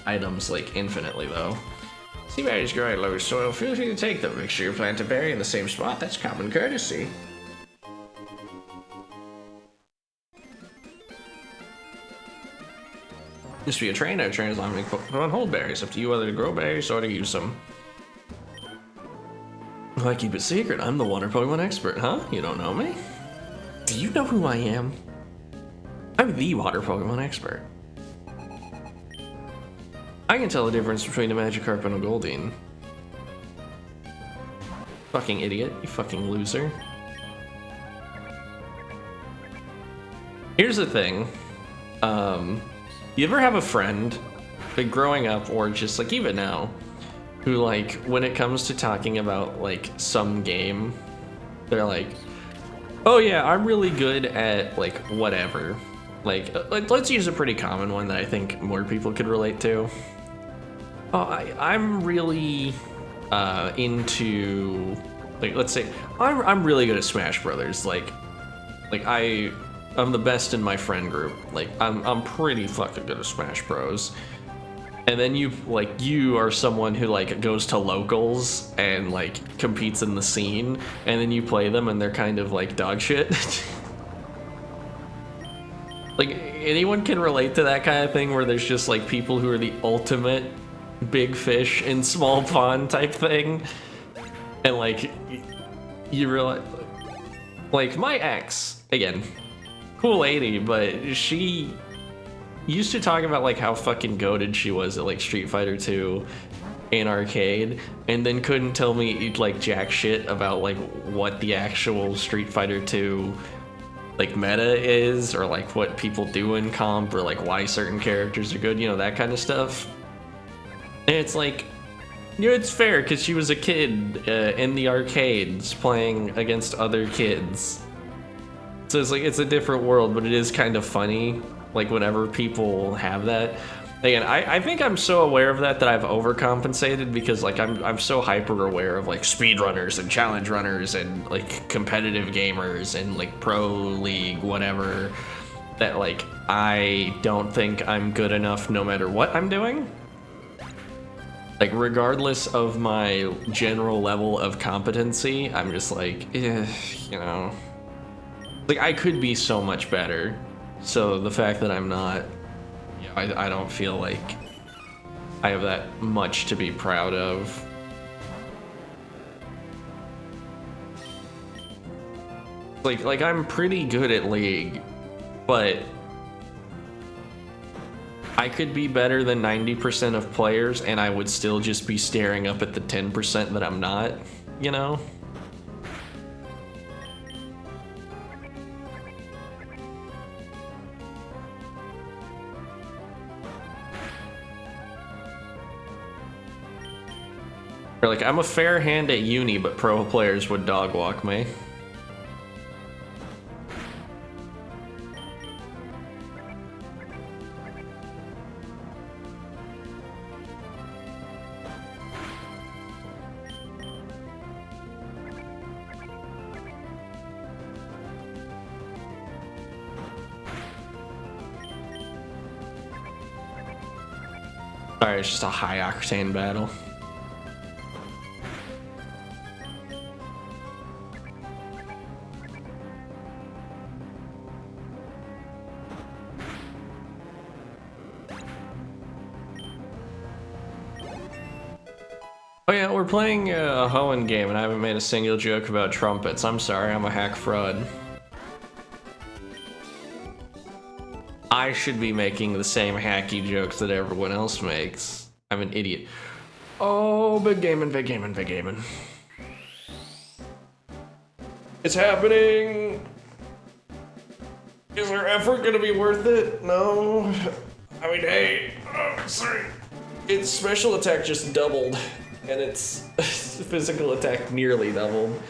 items like infinitely though. Sea berries grow at low soil. Feel free to take them. Make sure you plant a berry in the same spot. That's common courtesy. Used to be a trainer. Trainers on me on hold berries. Up to you whether to grow berries or to use them. Why keep it secret? I'm the water Pokemon expert, huh? You don't know me? Do you know who I am? I'm the water Pokemon expert. I can tell the difference between a Magikarp and a Goldeen. Fucking idiot, you fucking loser. Here's the thing. You ever have a friend, like growing up or just like even now, who like when it comes to talking about like some game, they're like, oh yeah, I'm really good at like whatever. Like let's use a pretty common one that I think more people could relate to. Oh, I'm really into, like, let's say I'm really good at Smash Brothers. Like I'm the best in my friend group. Like I'm pretty fucking good at Smash Bros. And then you are someone who like goes to locals and like competes in the scene, and then you play them and they're kind of like dog shit. Like anyone can relate to that kind of thing where there's just like people who are the ultimate big fish in small pond type thing, and like you realize, like my ex, again, cool lady, but she used to talk about like how fucking goated she was at like Street Fighter 2 in arcade, and then couldn't tell me like jack shit about like what the actual Street Fighter 2 like meta is, or like what people do in comp, or like why certain characters are good, you know, that kind of stuff. And it's like, you know, it's fair because she was a kid in the arcades playing against other kids. So it's like, it's a different world, but it is kind of funny, like whenever people have that. Again, I think I'm so aware of that I've overcompensated, because like I'm so hyper aware of like speedrunners and challenge runners and like competitive gamers and like pro league, whatever, that like I don't think I'm good enough no matter what I'm doing. Like regardless of my general level of competency, I'm just like, you know, like I could be so much better. So the fact that I'm not, I don't feel like I have that much to be proud of. Like I'm pretty good at League, but I could be better than 90% of players and I would still just be staring up at the 10% that I'm not, you know? Or like, I'm a fair hand at uni, but pro players would dog walk me. Alright, it's just a high octane battle. Oh yeah, we're playing a Hoenn game and I haven't made a single joke about trumpets. I'm sorry, I'm a hack fraud. I should be making the same hacky jokes that everyone else makes. I'm an idiot. Oh, big gaming, big gaming, big gaming. It's happening! Is our effort gonna be worth it? No. I mean, hey, oh, sorry. Its special attack just doubled, and its physical attack nearly doubled.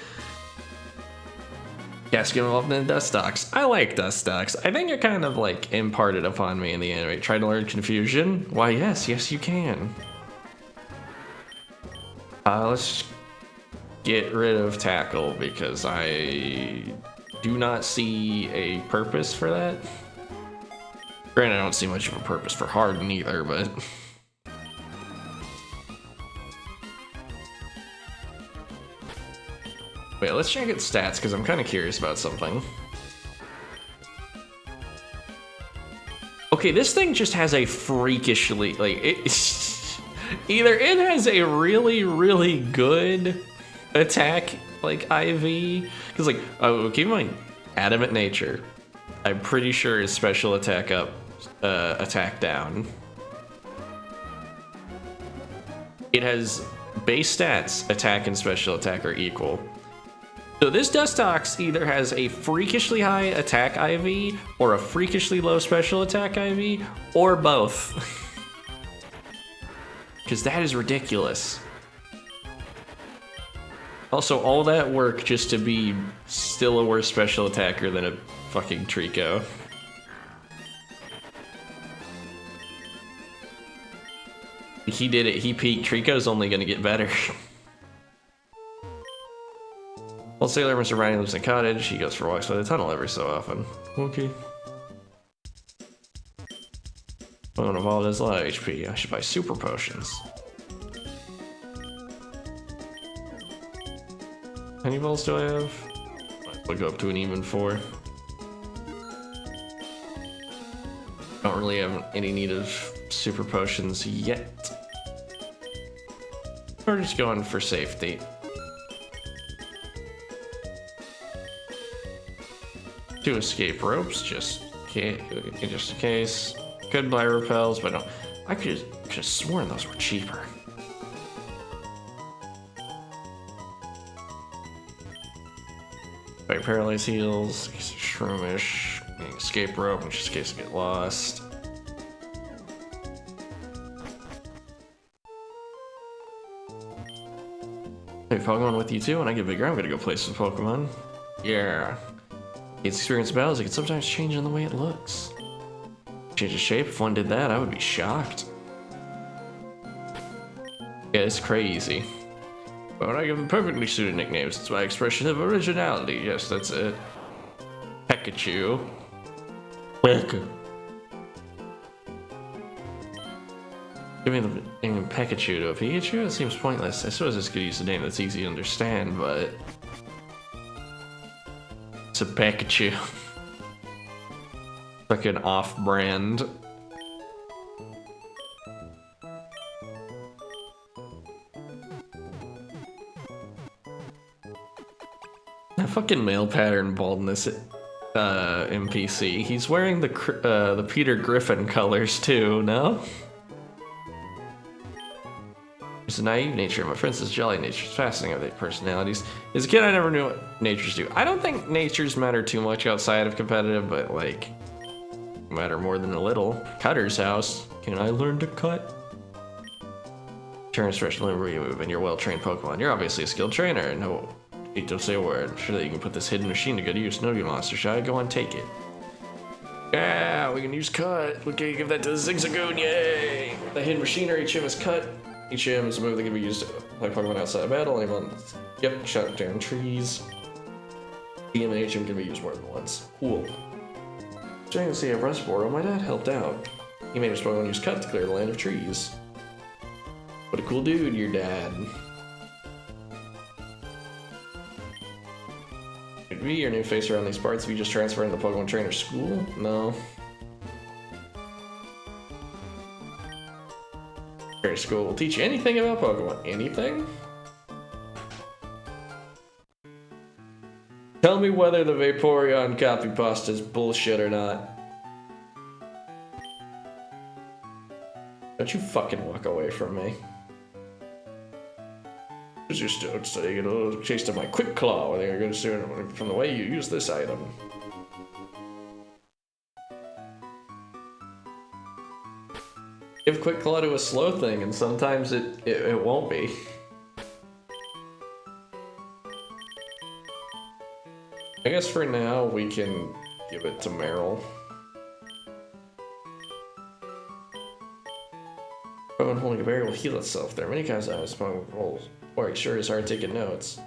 Yes, get involved in Nuzlocke. I like Nuzlocke. I think it kind of like imparted upon me in the anime. Try to learn confusion? Why, yes, you can. Let's get rid of tackle because I do not see a purpose for that. Granted, I don't see much of a purpose for Harden either, but Wait, let's check its stats, because I'm kind of curious about something. Okay, this thing just has a freakishly, like, either it has a really, really good attack, like, IV, because, like, oh, keep in mind, adamant nature. I'm pretty sure is special attack up, attack down. It has base stats, attack and special attack are equal. So this Dustox either has a freakishly high attack IV or a freakishly low special attack IV, or both. Because that is ridiculous. Also, all that work just to be still a worse special attacker than a fucking Trico. He did it, he peaked. Trico's only gonna get better. Old sailor Mr. Ryan lives in a cottage. He goes for walks by the tunnel every so often. Okay. One of all his low HP. I should buy super potions. How many balls do I have? I'll go up to an even 4. Don't really have any need of super potions yet. We're just going for safety. 2 escape ropes, just in case. Could buy repels, but no. I could have sworn those were cheaper. Buy paralyze heals, shroomish, escape rope in just in case I get lost. Hey, Pokemon with you too. When I get bigger, I'm gonna go play some Pokemon. Yeah. Its experience battles, it can sometimes change in the way it looks. Change of shape, if one did that, I would be shocked. Yeah, it's crazy. But when I give them perfectly suited nicknames, it's my expression of originality. Yes, that's it. Pikachu. Welcome. Giving the name Pikachu to a Pikachu? It seems pointless. I suppose it's good to use a name that's easy to understand, but... it's a Pikachu. Fucking off-brand. That fucking male pattern baldness NPC. He's wearing the Peter Griffin colors too, no? There's a naive nature. My friend's jolly nature. It's fascinating how they personalities. As a kid, I never knew what natures do. I don't think natures matter too much outside of competitive, but like, matter more than a little. Cutter's house. Can I learn to cut? Turn special whenever you move, and you're a well-trained Pokemon. You're obviously a skilled trainer, and no need to say a word. I'm sure that you can put this hidden machine to good use. No, you monster shy. Go on, take it. Yeah, we can use cut. Okay, give that to the Zigzagoon. Yay! The hidden machinery gym is cut. Each gym is a move that can be used to play Pokemon outside of battle. Yep, shot down trees. EM and HM can be used more than once. Cool. Trying to see a Rustboro, my dad helped out. He made his Pokemon use cut to clear the land of trees. What a cool dude, your dad. Could be your new face around these parts if you just transfer into the Pokemon Trainer School? No. Trainer School will teach you anything about Pokemon. Anything? Tell me whether the Vaporeon copy pasta is bullshit or not. Don't you fucking walk away from me. Just taking a little taste of my Quick Claw. I think I'm going to see from the way you use this item. Give Quick Claw to a slow thing, and sometimes it won't be. I guess for now we can give it to Meryl. Pokemon holding a berry will heal itself. There are many kinds of items Pokemon holds. Or it sure is hard taking notes.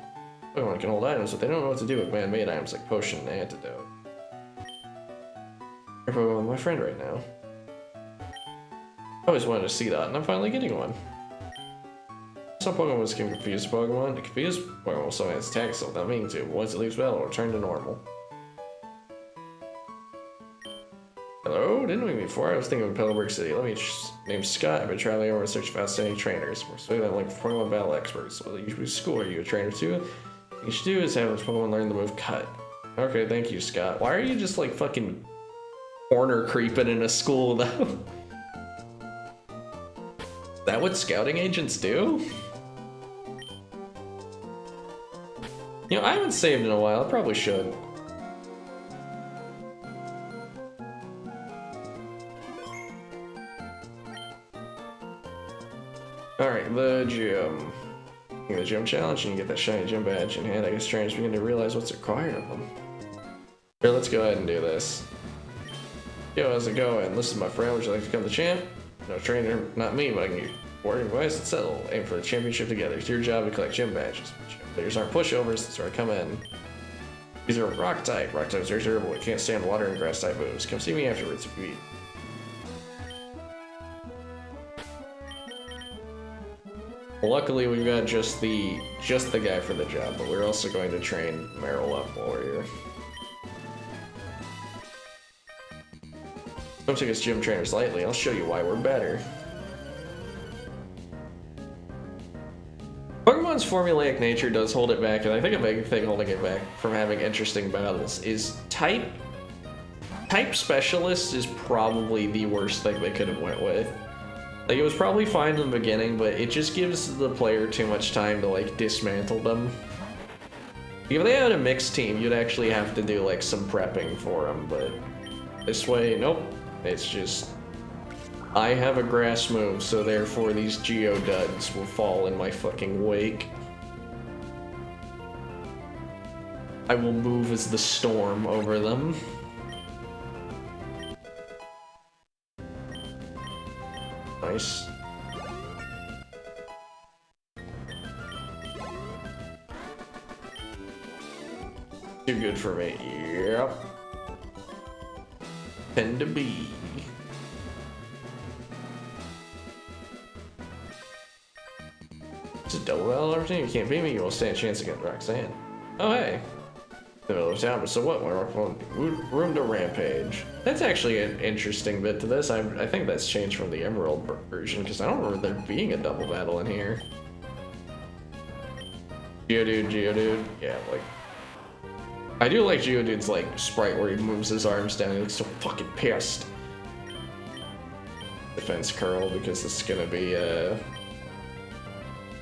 Pokemon can hold items, but they don't know what to do with man-made items like potion and antidote. I'm Pokemon with my friend right now. I always wanted to see that, and I'm finally getting one. Some Pokemon can confuse Pokemon. A confused Pokemon will summon its attack still without meaning to. Once it leaves battle, it will return to normal. Hello? Didn't we meet before? I was thinking of Pillowburg City. Let me name Scott. I've been traveling over in search of outstanding trainers. We're studying like Pokemon battle experts. Well, you should school. Are you a trainer too? What you should do is have this Pokemon learn the move Cut. Okay, thank you, Scott. Why are you just like fucking corner creeping in a school though? Is that what scouting agents do? You know, I haven't saved in a while. I probably should. Alright, the gym. The gym challenge, and you get that shiny gym badge in hand. I guess trainers begin to realize what's required of them. Here, let's go ahead and do this. Yo, how's it going? Listen, my friend, would you like to become the champ? No trainer, not me, but I can get boarding advice and settle. Aim for the championship together. It's your job to collect gym badges. Players aren't pushovers, that's where I come in. These are rock type. Rock types are durable. We can't stand water and grass type moves. Come see me afterwards if you eat. Luckily, we've got just the guy for the job, but we're also going to train Meryl up while we're here. Don't take us gym trainers lightly. I'll show you why we're better. Pokemon's formulaic nature does hold it back, and I think a big thing holding it back from having interesting battles is type specialist is probably the worst thing they could have went with. Like, it was probably fine in the beginning, but it just gives the player too much time to, like, dismantle them. If they had a mixed team, you'd actually have to do, like, some prepping for them, but this way, nope. It's just, I have a grass move, so therefore these Geoduds will fall in my fucking wake. I will move as the storm over them. Nice. Too good for me. Yep. Tend to be. It's a double battle opportunity. You can't beat me, you will stand a chance against Roxanne. Oh, hey. The middle of town, but so what? Room to rampage. That's actually an interesting bit to this. I think that's changed from the Emerald version, because I don't remember there being a double battle in here. Geodude. Yeah, like... I do like Geodude's, like, sprite where he moves his arms down. He looks so fucking pissed. Defense curl, because this is gonna be,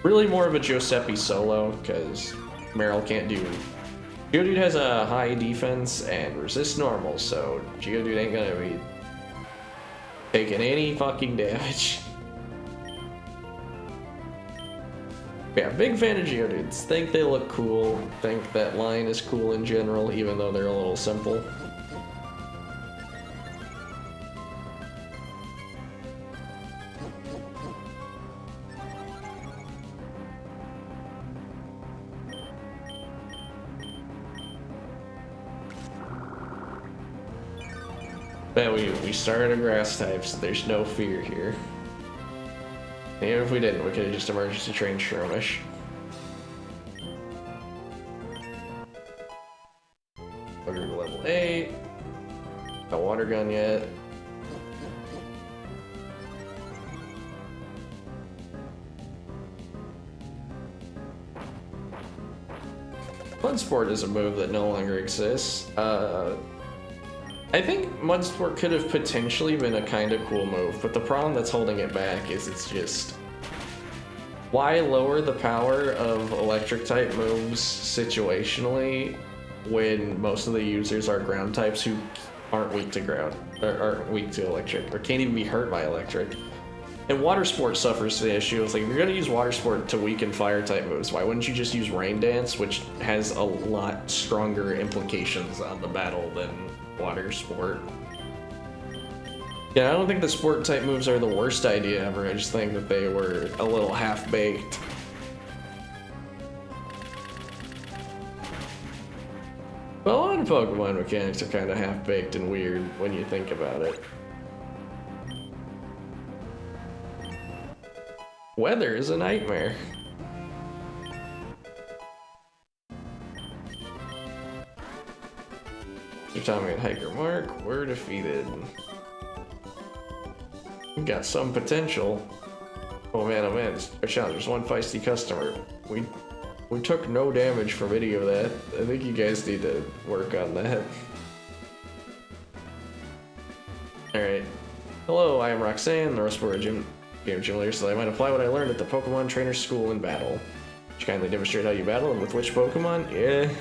really more of a Giuseppe solo, because Meryl can't do... Geodude has a high defense and resists normal, so Geodude ain't gonna be taking any fucking damage. Yeah, big fan of Geodudes. Think they look cool. Think that line is cool in general, even though they're a little simple. But we started a grass type, so there's no fear here. And even if we didn't, we could have just emergency trained Shroomish. We're level 8. No water gun yet. Bloodsport is a move that no longer exists. I think Mudsport could have potentially been a kind of cool move, but the problem that's holding it back is it's just... Why lower the power of electric type moves situationally when most of the users are ground types who aren't weak to ground, or aren't weak to electric, or can't even be hurt by electric? And Water Sport suffers the issue. It's like, if you're gonna use Water Sport to weaken fire type moves, why wouldn't you just use Rain Dance, which has a lot stronger implications on the battle than Water Sport? Yeah, I don't think the sport type moves are the worst idea ever. I just think that they were a little half-baked. Well, a lot of Pokemon mechanics are kind of half-baked and weird when you think about it. Weather is a nightmare. Tommy and Hiker Mark were defeated. We got some potential. Oh man, our challenge. There's one feisty customer. We took no damage from any of that. I think you guys need to work on that. Alright. Hello, I am Roxanne, the Rustboro Game Gym leader, so I might apply what I learned at the Pokemon Trainer School in battle. Would you kindly demonstrate how you battle and with which Pokemon? Yeah.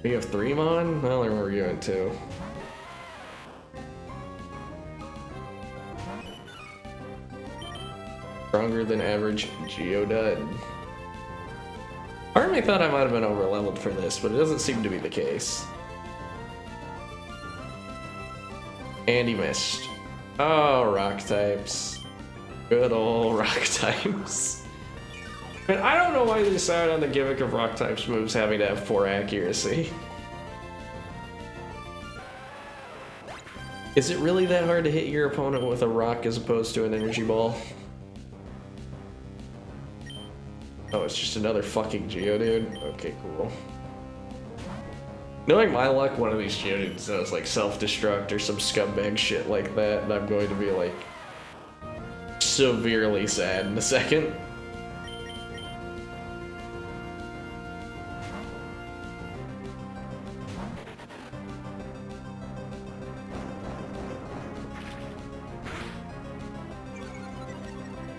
We have 3 Mon? I don't remember you doing 2. Stronger than average Geodude. Part of me thought I might have been over leveled for this, but it doesn't seem to be the case. And he missed. Oh, rock types. Good old rock types. But I don't know why they decided on the gimmick of rock types moves having to have 4 accuracy. Is it really that hard to hit your opponent with a rock as opposed to an energy ball? Oh, it's just another fucking Geodude? Okay, cool. Knowing my luck, one of these Geodudes does like self-destruct or some scumbag shit like that, and I'm going to be like severely sad in a second.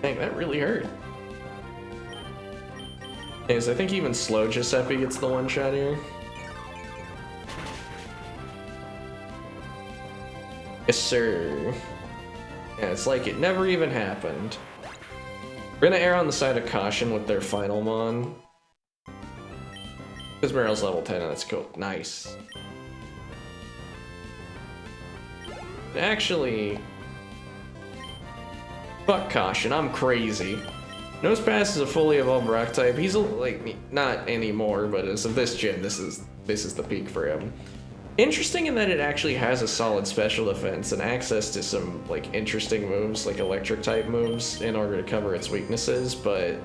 Dang, that really hurt. Anyways, I think even slow Giuseppe gets the one shot here. Yes, sir. Yeah, it's like it never even happened. We're gonna err on the side of caution with their final Mon. Because Meryl's level 10 and that's cool. Nice. Actually, fuck caution, I'm crazy. Nosepass is a fully evolved rock type. He's like not anymore, but as of this gen, this is the peak for him. Interesting in that it actually has a solid special defense and access to some like interesting moves, like electric type moves, in order to cover its weaknesses. But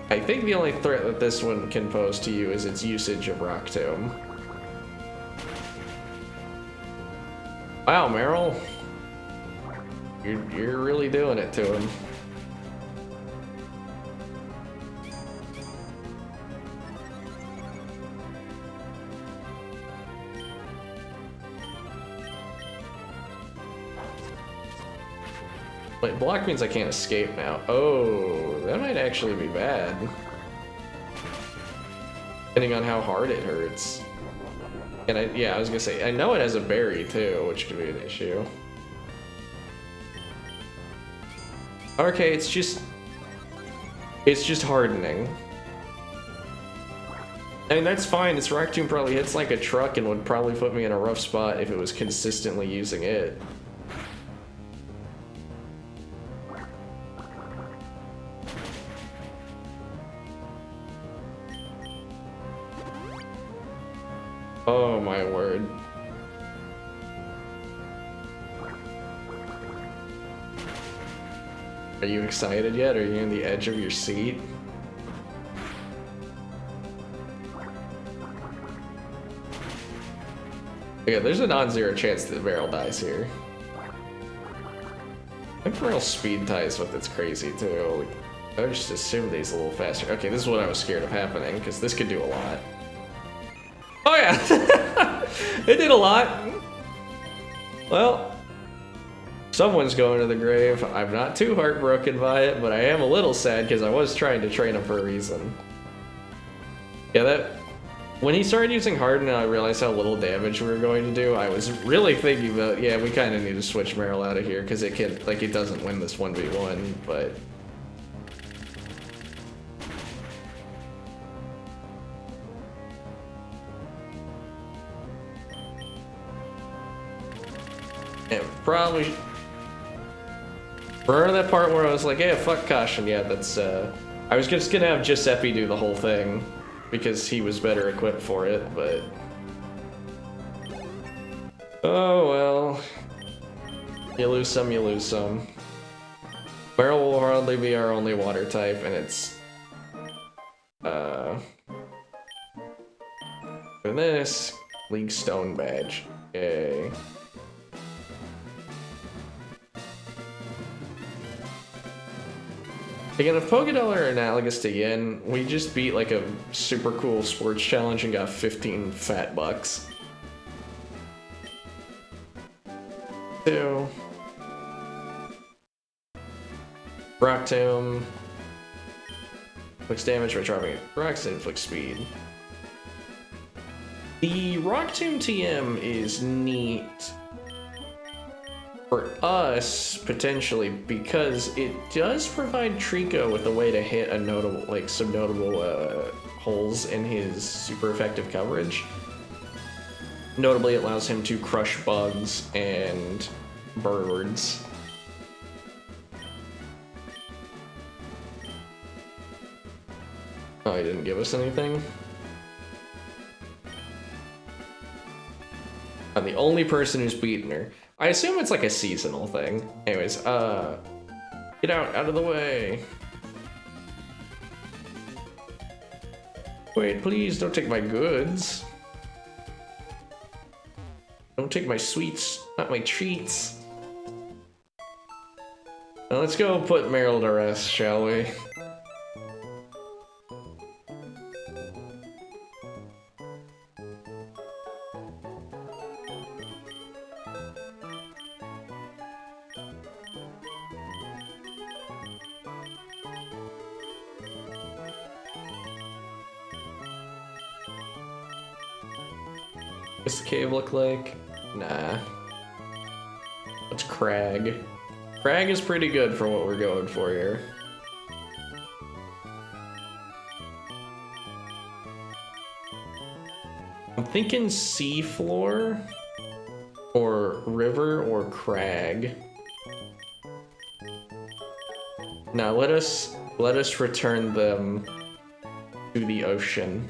I think the only threat that this one can pose to you is its usage of Rock Tomb. Wow, Meryl, you're really doing it to him. Wait, block means I can't escape now. Oh, that might actually be bad. Depending on how hard it hurts. And yeah, I was gonna say, I know it has a berry too, which could be an issue. Okay, it's just hardening. I mean, that's fine. This Rock Tomb probably hits like a truck and would probably put me in a rough spot if it was consistently using it. Oh my word. Are you excited yet? Are you on the edge of your seat? Okay, there's a non-zero chance that Meryl dies here. I think Meryl's speed ties with it's crazy too. I just assumed he's a little faster. Okay, this is what I was scared of happening, because this could do a lot. Oh yeah! It did a lot! Well, someone's going to the grave. I'm not too heartbroken by it, but I am a little sad because I was trying to train him for a reason. Yeah, when he started using Harden and I realized how little damage we were going to do, I was really thinking about, yeah, we kind of need to switch Meryl out of here because it can, like, it doesn't win this 1v1, but... Yeah, probably... Remember that part where I was like, yeah, fuck caution, yeah, that's, I was just gonna have Giuseppe do the whole thing, because he was better equipped for it, but... Oh, well... You lose some, you lose some. Meryl will hardly be our only water type, and it's... For this, League Stone badge. Yay. Again, if Pokédol are analogous to Yen, we just beat like a super cool sports challenge and got 15 fat bucks. 2. Rock Tomb. Inflicts damage by dropping rocks and inflicts speed. The Rock Tomb TM is neat for us, potentially, because it does provide Trico with a way to hit a notable, like some notable holes in his super effective coverage. Notably, it allows him to crush bugs and birds. Oh, he didn't give us anything? I'm the only person who's beaten her. I assume it's like a seasonal thing. Anyways, get out of the way. Wait, please don't take my goods. Don't take my sweets, not my treats. Now let's go put Meryl to rest, shall we? What's the cave look like? Nah. What's Crag? Crag is pretty good for what we're going for here. I'm thinking seafloor or river or crag. Now let us return them to the ocean.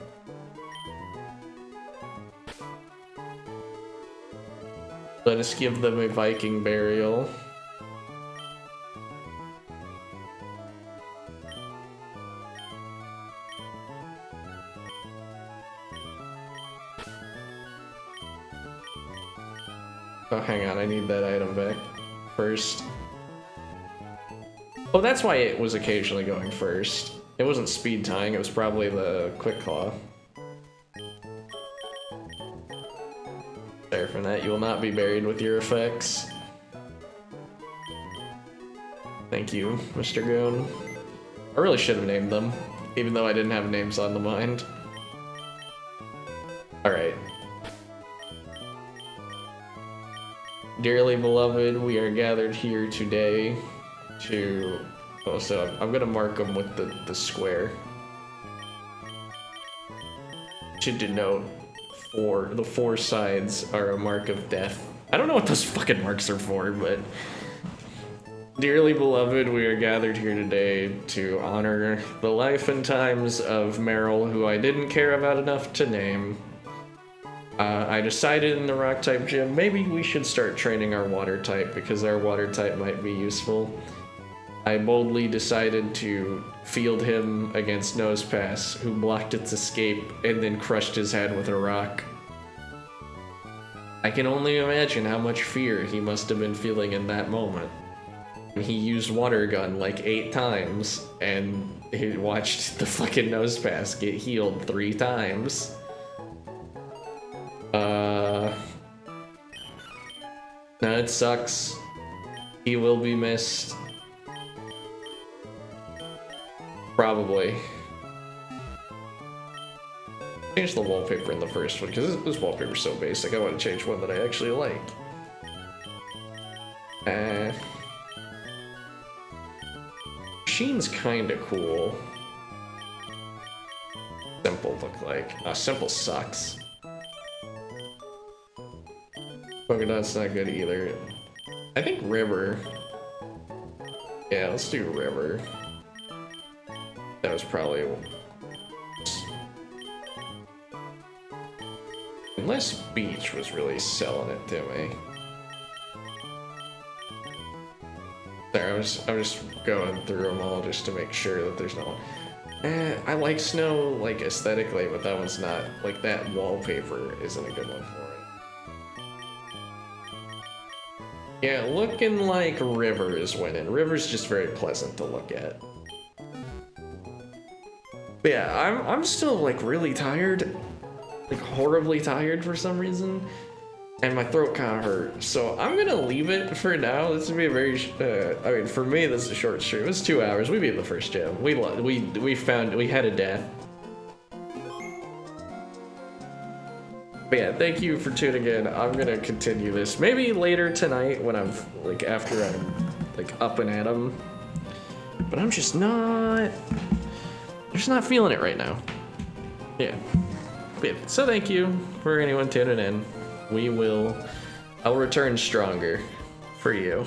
Let us give them a Viking burial. Oh, hang on, I need that item back first. Oh, that's why it was occasionally going first. It wasn't speed tying, it was probably the quick claw. There from that, you will not be buried with your effects. Thank you, Mr. Goon. I really should have named them, even though I didn't have names on the mind. Alright. Dearly beloved, we are gathered here today to... Oh, so I'm gonna mark them with the square. To denote the four sides are a mark of death. I don't know what those fucking marks are for, but... Dearly beloved, we are gathered here today to honor the life and times of Meryl, who I didn't care about enough to name. I decided in the rock type gym, maybe we should start training our water type, because our water type might be useful. I boldly decided to field him against Nosepass, who blocked its escape and then crushed his head with a rock. I can only imagine how much fear he must have been feeling in that moment. He used water gun like 8 times, and he watched the fucking Nosepass get healed 3 times. Now it sucks. He will be missed. Probably. Change the wallpaper in the first one, because this wallpaper's so basic. I want to change one that I actually like. Sheen's kinda cool. Simple look like. Simple sucks. Polka Dot's not good either. I think River. Yeah, let's do River. That was probably... Unless Beach was really selling it to me. There, I'm just going through them all just to make sure that there's no... I like snow, like, aesthetically, but that one's not, like, that wallpaper isn't a good one for it. Yeah, looking like River is winning. River's just very pleasant to look at. But yeah, I'm still, like, really tired. Like, horribly tired for some reason. And my throat kind of hurt, so I'm gonna leave it for now. This would be a very, I mean, for me, this is a short stream. It's 2 hours. We beat the first gym. We had a death. But yeah, thank you for tuning in. I'm gonna continue this maybe later tonight when I'm like after I'm like up and at 'em. But I'm just not feeling it right now. Yeah. But yeah, so thank you for anyone tuning in. I'll return stronger for you.